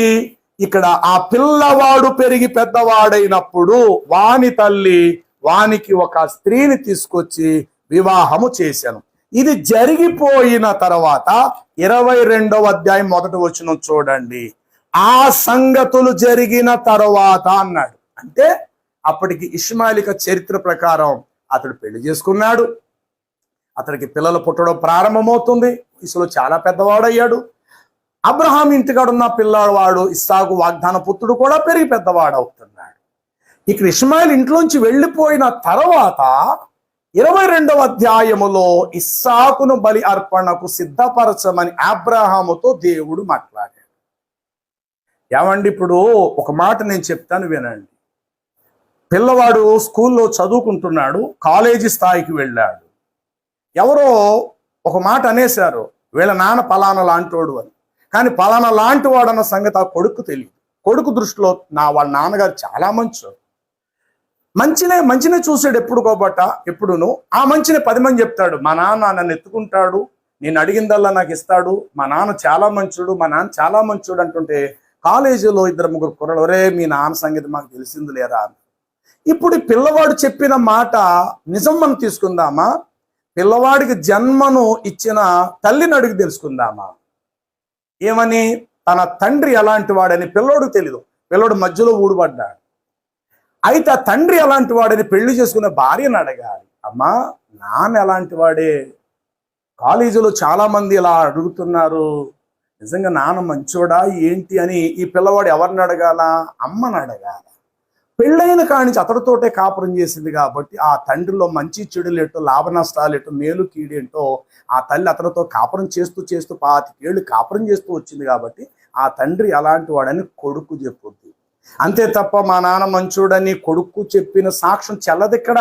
S2: ఇక్కడ ఆ పిల్లవాడు పెరిగి పెద్దవాడైనప్పుడు వాని తల్లి వానికి ఒక స్త్రీని తీసుకొచ్చి వివాహము చేశాను. ఇది జరిగిపోయిన తర్వాత 22వ అధ్యాయం 1వ వచనం చూడండి. ఆ సంగతులు జరిగిన తర్వాత అన్నాడు. అంటే అప్పటికి ఇష్మాయేలిక చరిత్ర ప్రకారం అతడు పెళ్లి చేసుకున్నాడు. అతడికి పిల్లలు పుట్టడం ప్రారంభమవుతుంది. వయసులో చాలా పెద్దవాడయ్యాడు. అబ్రహాం ఇంటికాడున్న పిల్లవాడు ఇస్సాకు వాగ్దాన పుత్రుడు కూడా పెరిగి పెద్దవాడు అవుతున్నాడు. ఇక్కడ ఇష్మాయేల్ ఇంట్లోంచి వెళ్ళిపోయిన తర్వాత 22వ అధ్యాయములో ఇస్సాకును బలి అర్పణకు సిద్ధపరచమని అబ్రహాముతో దేవుడు మాట్లాడాడు. ఏమండి, ఇప్పుడు ఒక మాట నేను చెప్తాను వినండి. పిల్లవాడు స్కూల్లో చదువుకుంటున్నాడు, కాలేజీ స్థాయికి వెళ్ళాడు. ఎవరో ఒక మాట అనేశారు, వీళ్ళ నాన్న పలానా లాంటివాడు అని. కానీ పలానా లాంటి వాడు అన్న సంగతి ఆ కొడుకు తెలియదు. కొడుకు దృష్టిలో వాళ్ళ నాన్నగారు చాలా మంచోడు, మంచినే చూసాడు ఎప్పుడు కోబట్ట ఎప్పుడును. ఆ మంచిని 10 మంది చెప్తాడు. మా నాన్న నన్ను ఎత్తుకుంటాడు, నేను అడిగిందల్లా నాకు ఇస్తాడు, మా నాన్న చాలా మంచోడు అంటుంటే కాలేజీలో 2-3 కుర్రలు, ఒరే మీ నాన్న సంగతి మాకు తెలిసింది లేరా అని. ఇప్పుడు పిల్లవాడు చెప్పిన మాట నిజం మనం తీసుకుందామా? పిల్లవాడికి జన్మను ఇచ్చిన తల్లిని అడిగి తెలుసుకుందామా? ఏమని? తన తండ్రి ఎలాంటి వాడని పిల్లోడికి తెలీదు. పిల్లోడు మధ్యలో ఊడిపడ్డాడు. అయితే ఆ తండ్రి ఎలాంటి వాడని పెళ్లి చేసుకున్న భార్యను అడగాలి. అమ్మా, నాన్న ఎలాంటి వాడే? కాలేజీలో చాలా మంది ఇలా అడుగుతున్నారు, నిజంగా నాన్న మంచోడా ఏంటి అని ఈ పిల్లవాడు ఎవరిని అడగాల? అమ్మని అడగాల. పెళ్ళైన కాడి నుంచి అతడితోటే కాపురం చేసింది కాబట్టి ఆ తండ్రిలో మంచి చెడులేటో, లాభ నష్టాలేటో, మేలు కీడేంటో ఆ తల్లి అతడితో కాపురం చేస్తూ 25 ఏళ్ళు కాపురం చేస్తూ వచ్చింది కాబట్టి ఆ తండ్రి అలాంటి వాడని కొడుకు చెప్పుద్ది. అంతే తప్ప మా నాన్న మంచోడని కొడుకు చెప్పిన సాక్ష్యం చెల్లదిక్కడ.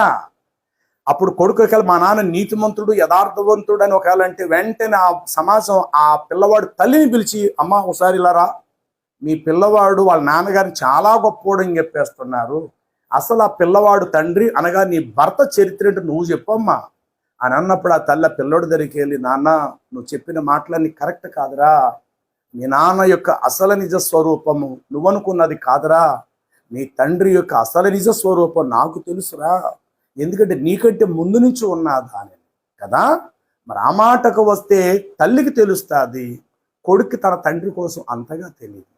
S2: అప్పుడు కొడుకు ఒకవేళ మా నాన్న నీతిమంతుడు, యథార్థవంతుడు అని ఒకవేళ అంటే వెంటనే ఆ సమాజం ఆ పిల్లవాడు తల్లిని పిలిచి, అమ్మ ఒకసారి ఇలా రా, మీ పిల్లవాడు వాళ్ళ నాన్నగారిని చాలా గొప్పోడని చెప్పేస్తున్నారు, అసలు ఆ పిల్లవాడు తండ్రి అనగా నీ భర్త చరిత్ర ఏంటో నువ్వు చెప్పమ్మా అని అన్నప్పుడు ఆ తల్లి ఆ పిల్లోడి దగ్గరికి వెళ్ళి, నాన్న నువ్వు చెప్పిన మాటలన్నీ కరెక్ట్ కాదురా, మీ నాన్న యొక్క అసలు నిజ స్వరూపము నువ్వనుకున్నది కాదురా, నీ తండ్రి యొక్క అసలు నిజ స్వరూపం నాకు తెలుసురా, ఎందుకంటే నీకంటే ముందు నుంచి ఉన్నదా అని కదా. మరి ఆ మాటకు వస్తే తల్లికి తెలుస్తుంది, కొడుక్కి తన తండ్రి కోసం అంతగా తెలియదు.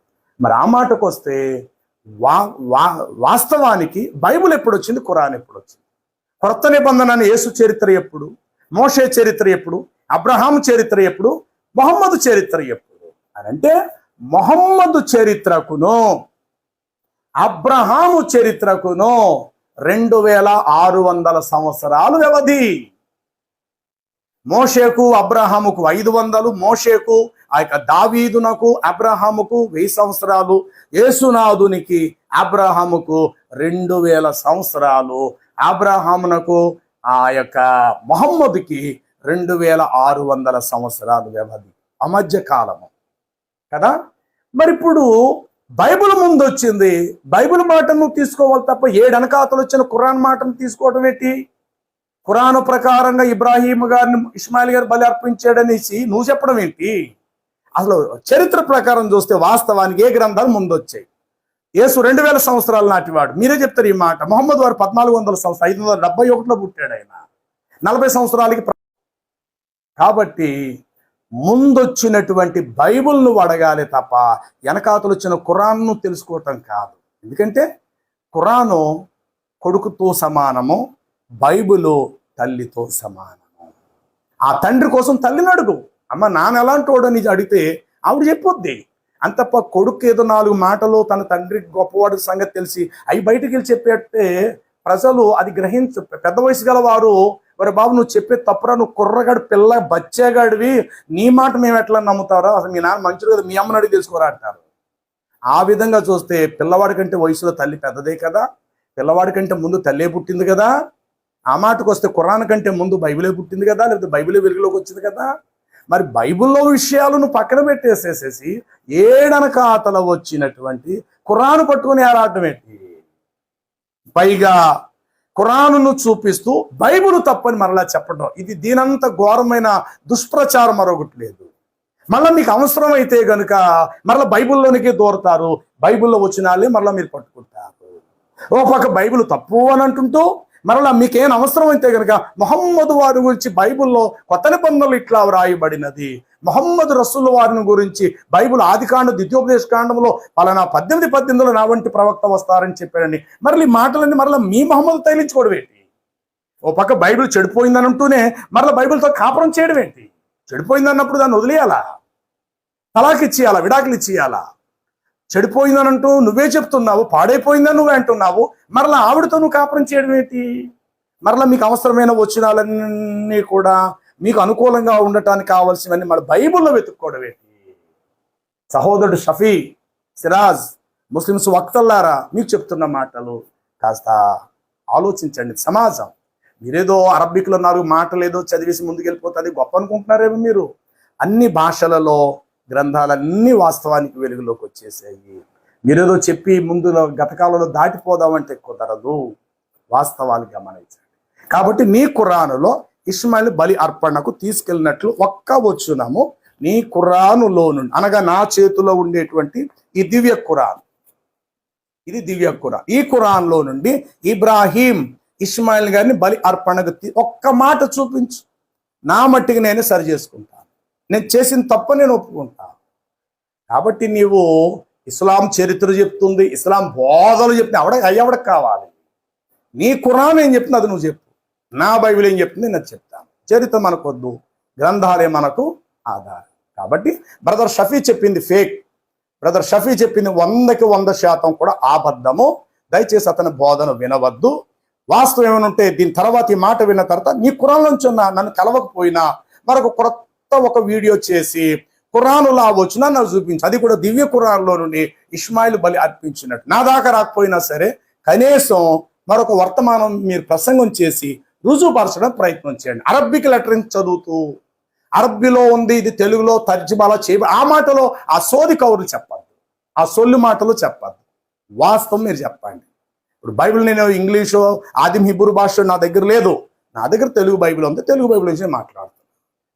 S2: మరి ఆ మాటకు వస్తే వాస్తవానికి బైబుల్ ఎప్పుడు వచ్చింది, ఖురాన్ ఎప్పుడు వచ్చింది? కొత్త నిబంధన యేసు చరిత్ర ఎప్పుడు, మోషే చరిత్ర ఎప్పుడు, అబ్రహాం చరిత్ర ఎప్పుడు, మొహమ్మదు చరిత్ర ఎప్పుడు అని అంటే మొహమ్మదు చరిత్రకును అబ్రహాము చరిత్రకును 2600 సంవత్సరాలు వ్యవధి. మోషేకు అబ్రహాముకు 500, మోషేకు ఆ యొక్క దావీదునకు అబ్రహాముకు 1000 సంవత్సరాలు, యేసునాథునికి అబ్రహాముకు 2000 సంవత్సరాలు, అబ్రహామునకు ఆ యొక్క మొహమ్మదుకి 2600 సంవత్సరాలు వ్యవధి, అమధ్య కాలము కదా. మరి ఇప్పుడు బైబిల్ ముందు వచ్చింది, బైబిల్ మాటను తీసుకోవాలి తప్ప 7 వెనకాతలు వచ్చిన ఖురాన్ మాటను తీసుకోవడం ఏంటి? ఖురాను ప్రకారంగా ఇబ్రాహీం గారిని ఇస్మాయిల్ గారు బలి అర్పించాడనేసి నువ్వు చెప్పడం ఏంటి? అసలు చరిత్ర ప్రకారం చూస్తే వాస్తవానికి ఏ గ్రంథాలు ముందు వచ్చాయి? యేసు 2000 సంవత్సరాల నాటివాడు, మీరే చెప్తారు ఈ మాట. మొహమ్మద్ వారు 1400 సంవత్సరాలు, 571లో పుట్టాడు ఆయన, 40 సంవత్సరాలకి. కాబట్టి ముందొచ్చినటువంటి బైబిల్ నువ్వు అడగాలి తప్ప వెనకాతలు వచ్చిన ఖురాన్ను తెలుసుకోవటం కాదు. ఎందుకంటే ఖురాను కొడుకుతో సమానము, బైబిలు తల్లితో సమానము. ఆ తండ్రి కోసం తల్లిని అడుగు, అమ్మ నాన్న ఎలాంటి వాడు అని అడిగితే ఆవిడ చెప్పొద్ది. అంతప్ప కొడుకు ఏదో 4 మాటలు తన తండ్రి గొప్పవాడి సంగతి తెలిసి అవి బయటికి వెళ్ళి చెప్పేస్తే ప్రజలు అది పెద్ద వయసు గల వారు, మరి బాబు నువ్వు చెప్పే తప్పురా, నువ్వు కుర్రగాడు పిల్ల బచ్చేగాడివి, నీ మాట మేము ఎట్లా నమ్ముతారో, అసలు మీ నాన్న మంచిది కదా, మీ అమ్మని అడిగి తెలుసుకోరా అంటారు. ఆ విధంగా చూస్తే పిల్లవాడి కంటే వయసులో తల్లి పెద్దదే కదా, పిల్లవాడి కంటే ముందు తల్లే పుట్టింది కదా. ఆ మాటకు వస్తే ఖురాన్ కంటే ముందు బైబిలే పుట్టింది కదా, లేకపోతే బైబిలే వెలుగులోకి వచ్చింది కదా. మరి బైబిల్లో విషయాలను పక్కన పెట్టేసేసేసి 7 వెనకాతల వచ్చినటువంటి ఖురాన్ పట్టుకుని ఆరాటం ఏంటి? పైగా ఖురానును చూపిస్తూ బైబిల్ తప్పని మరలా చెప్పడం, ఇది దీనంత ఘోరమైన దుష్ప్రచారం మరొకటి లేదు. మళ్ళీ మీకు అవసరం అయితే గనుక మరలా బైబిల్లోనికి దూరతారు, బైబిల్లో వచ్చినాలే మరలా మీరు పట్టుకుంటారు. ఓ పక్క బైబిల్ తప్పు అని అంటుంటూ మరలా మీకేం అవసరం అయితే కనుక మొహమ్మద్ వారి గురించి బైబిల్లో కొత్త నిబంధనలు ఇట్లా వ్రాయబడినది, మొహమ్మద్ రసూల్ వారిని గురించి బైబిల్ ఆదికాండ ద్వితీయోపదేశ కాండంలో పలానా 18 నా వంటి ప్రవక్త వస్తారని చెప్పాడండి. మరి ఈ మాటలన్నీ మరలా మీ మొహమ్మద్ తగిలించుకోవడం ఏంటి? ఓ పక్క బైబిల్ చెడిపోయిందని అంటూనే మరలా బైబిల్తో కాపురం చేయడం ఏంటి? చెడిపోయిందన్నప్పుడు దాన్ని వదిలేయాలా, తలాకి ఇచ్చేయాలా, విడాకులు ఇచ్చేయాలా? చెడిపోయిందని అంటూ నువ్వే చెప్తున్నావు, పాడైపోయిందని నువ్వే అంటున్నావు, మరలా ఆవిడతో నువ్వు కాపురం చేయడం ఏంటి? మరలా మీకు అవసరమైన వచనాలన్నీ కూడా మీకు అనుకూలంగా ఉండటానికి కావాల్సినవన్నీ మన బైబిల్లో వెతుక్కోవడం ఏంటి? సహోదరుడు షఫీ, సిరాజ్, ముస్లిమ్స్ వక్తల్లారా, మీకు చెప్తున్న మాటలు కాస్త ఆలోచించండి. సమాజం మీరేదో అరబిక్లో 4 మాటలు ఏదో చదివేసి ముందుకెళ్ళిపోతుంది గొప్ప అనుకుంటున్నారేమో మీరు. అన్ని భాషలలో గ్రంథాలన్నీ వాస్తవానికి వెలుగులోకి వచ్చేసాయి. మీరేదో చెప్పి ముందు గతకాలంలో దాటిపోదామంటే కుదరదు, వాస్తవాలు గమనించండి. కాబట్టి నీ ఖురానులో ఇస్మాయిల్ బలి అర్పణకు తీసుకెళ్ళినట్లు ఒక్క వచ్చునము నీ ఖురానులో నుండి, అనగా నా చేతిలో ఉండేటువంటి ఈ దివ్య ఖురాన్, ఇది దివ్య ఖురాన్, ఈ ఖురాన్లో నుండి ఇబ్రాహీం ఇస్మాయిల్ గారిని బలి అర్పణకు ఒక్క మాట చూపించు, నా మట్టికి నేనే సరి చేసుకుంటాను, నేను చేసిన తప్ప నేను ఒప్పుకుంటా. కాబట్టి నీవు ఇస్లాం చరిత్ర చెప్తుంది, ఇస్లాం బోధలు చెప్తుంది, ఎవడకు కావాలి? నీ ఖురాన్ ఏం చెప్తుంది అది నువ్వు చెప్పు, నా బైబిల్ ఏం చెప్తుంది నేను చెప్తాను. చరిత్ర మనకొద్దు, గ్రంథాలే మనకు ఆధారం. కాబట్టి బ్రదర్ షఫీ చెప్పింది ఫేక్, బ్రదర్ షఫీ చెప్పింది 100కి 100% కూడా అబద్ధము. దయచేసి అతని బోధన వినవద్దు. వాస్తవం ఏమైనా ఉంటే దీని తర్వాత ఈ మాట విన్న తర్వాత నీ ఖురాన్ నుంచి నన్ను కలవకపోయినా మరొక కొత్త ఒక వీడియో చేసి ఖురానులా వచ్చినా నాకు చూపించు, అది కూడా దివ్య ఖురాన్లో నుండి ఇష్మాయిల్ బలి అర్పించినట్టు. నా దాకా రాకపోయినా సరే కనీసం మరొక వర్తమానం మీరు ప్రసంగం చేసి రుజువుపరచడానికి ప్రయత్నం చేయండి. అరబ్బిక్ లెటరింగ్ చదువుతూ అరబ్బీలో ఉంది, ఇది తెలుగులో తర్జుమాలా ఆ మాటలో ఆ సోది కౌరులు చెప్పద్దు, ఆ సొల్లు మాటలు చెప్పద్దు, వాస్తవం మీరు చెప్పండి. ఇప్పుడు బైబిల్ నేను ఇంగ్లీషు ఆదిమ హిబ్రూ భాష నా దగ్గర లేదు, నా దగ్గర తెలుగు బైబిల్ ఉంది, తెలుగు బైబిల్ నుంచి మాట్లాడుతాను.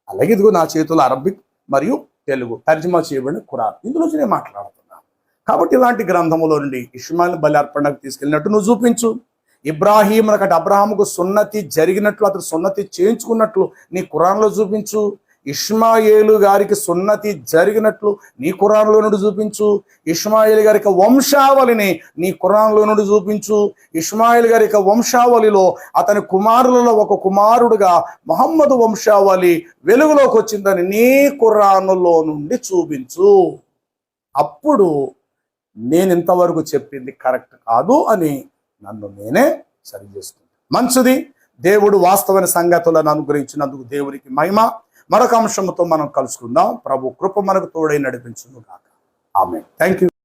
S2: అలాగే ఇదిగో నా చేతుల్లో అరబ్బిక్ మరియు తెలుగు తర్జుమా చేయబడిన ఖురాన్, ఇందులోంచి నేను మాట్లాడుతున్నాను. కాబట్టి ఇలాంటి గ్రంథములో నుండి ఇష్మాయిల్ బలి అర్పణకు తీసుకెళ్ళినట్టు నువ్వు చూపించు. ఇబ్రాహీం అక్కడ అబ్రహాముకు సున్నతి జరిగినట్లు, అతను సున్నతి చేయించుకున్నట్లు నీ ఖురాన్లో చూపించు. ఇష్మాయేలు గారికి సున్నతి జరిగినట్లు నీ ఖురాన్లో నుండి చూపించు. ఇష్మాయేలు గారి వంశావళిని నీ ఖురాన్లో నుండి చూపించు. ఇష్మాయేలు గారి వంశావళిలో అతని కుమారులలో ఒక కుమారుడుగా మహమ్మదు వంశావళి వెలుగులోకి వచ్చిందని నీ ఖురానులో నుండి చూపించు. అప్పుడు నేను ఇంతవరకు చెప్పింది కరెక్ట్ కాదు అని నన్ను నేనే సరి చేసుకుంటాను. మంచిది, దేవుడు వాస్తవమైన సంగతులను అనుగ్రహించినందుకు దేవునికి మహిమ. మరొక అంశంతో మనం కలుసుకుందాం. ప్రభు కృప మనకు తోడై నడిపించును గాక. ఆమేన్. Thank you.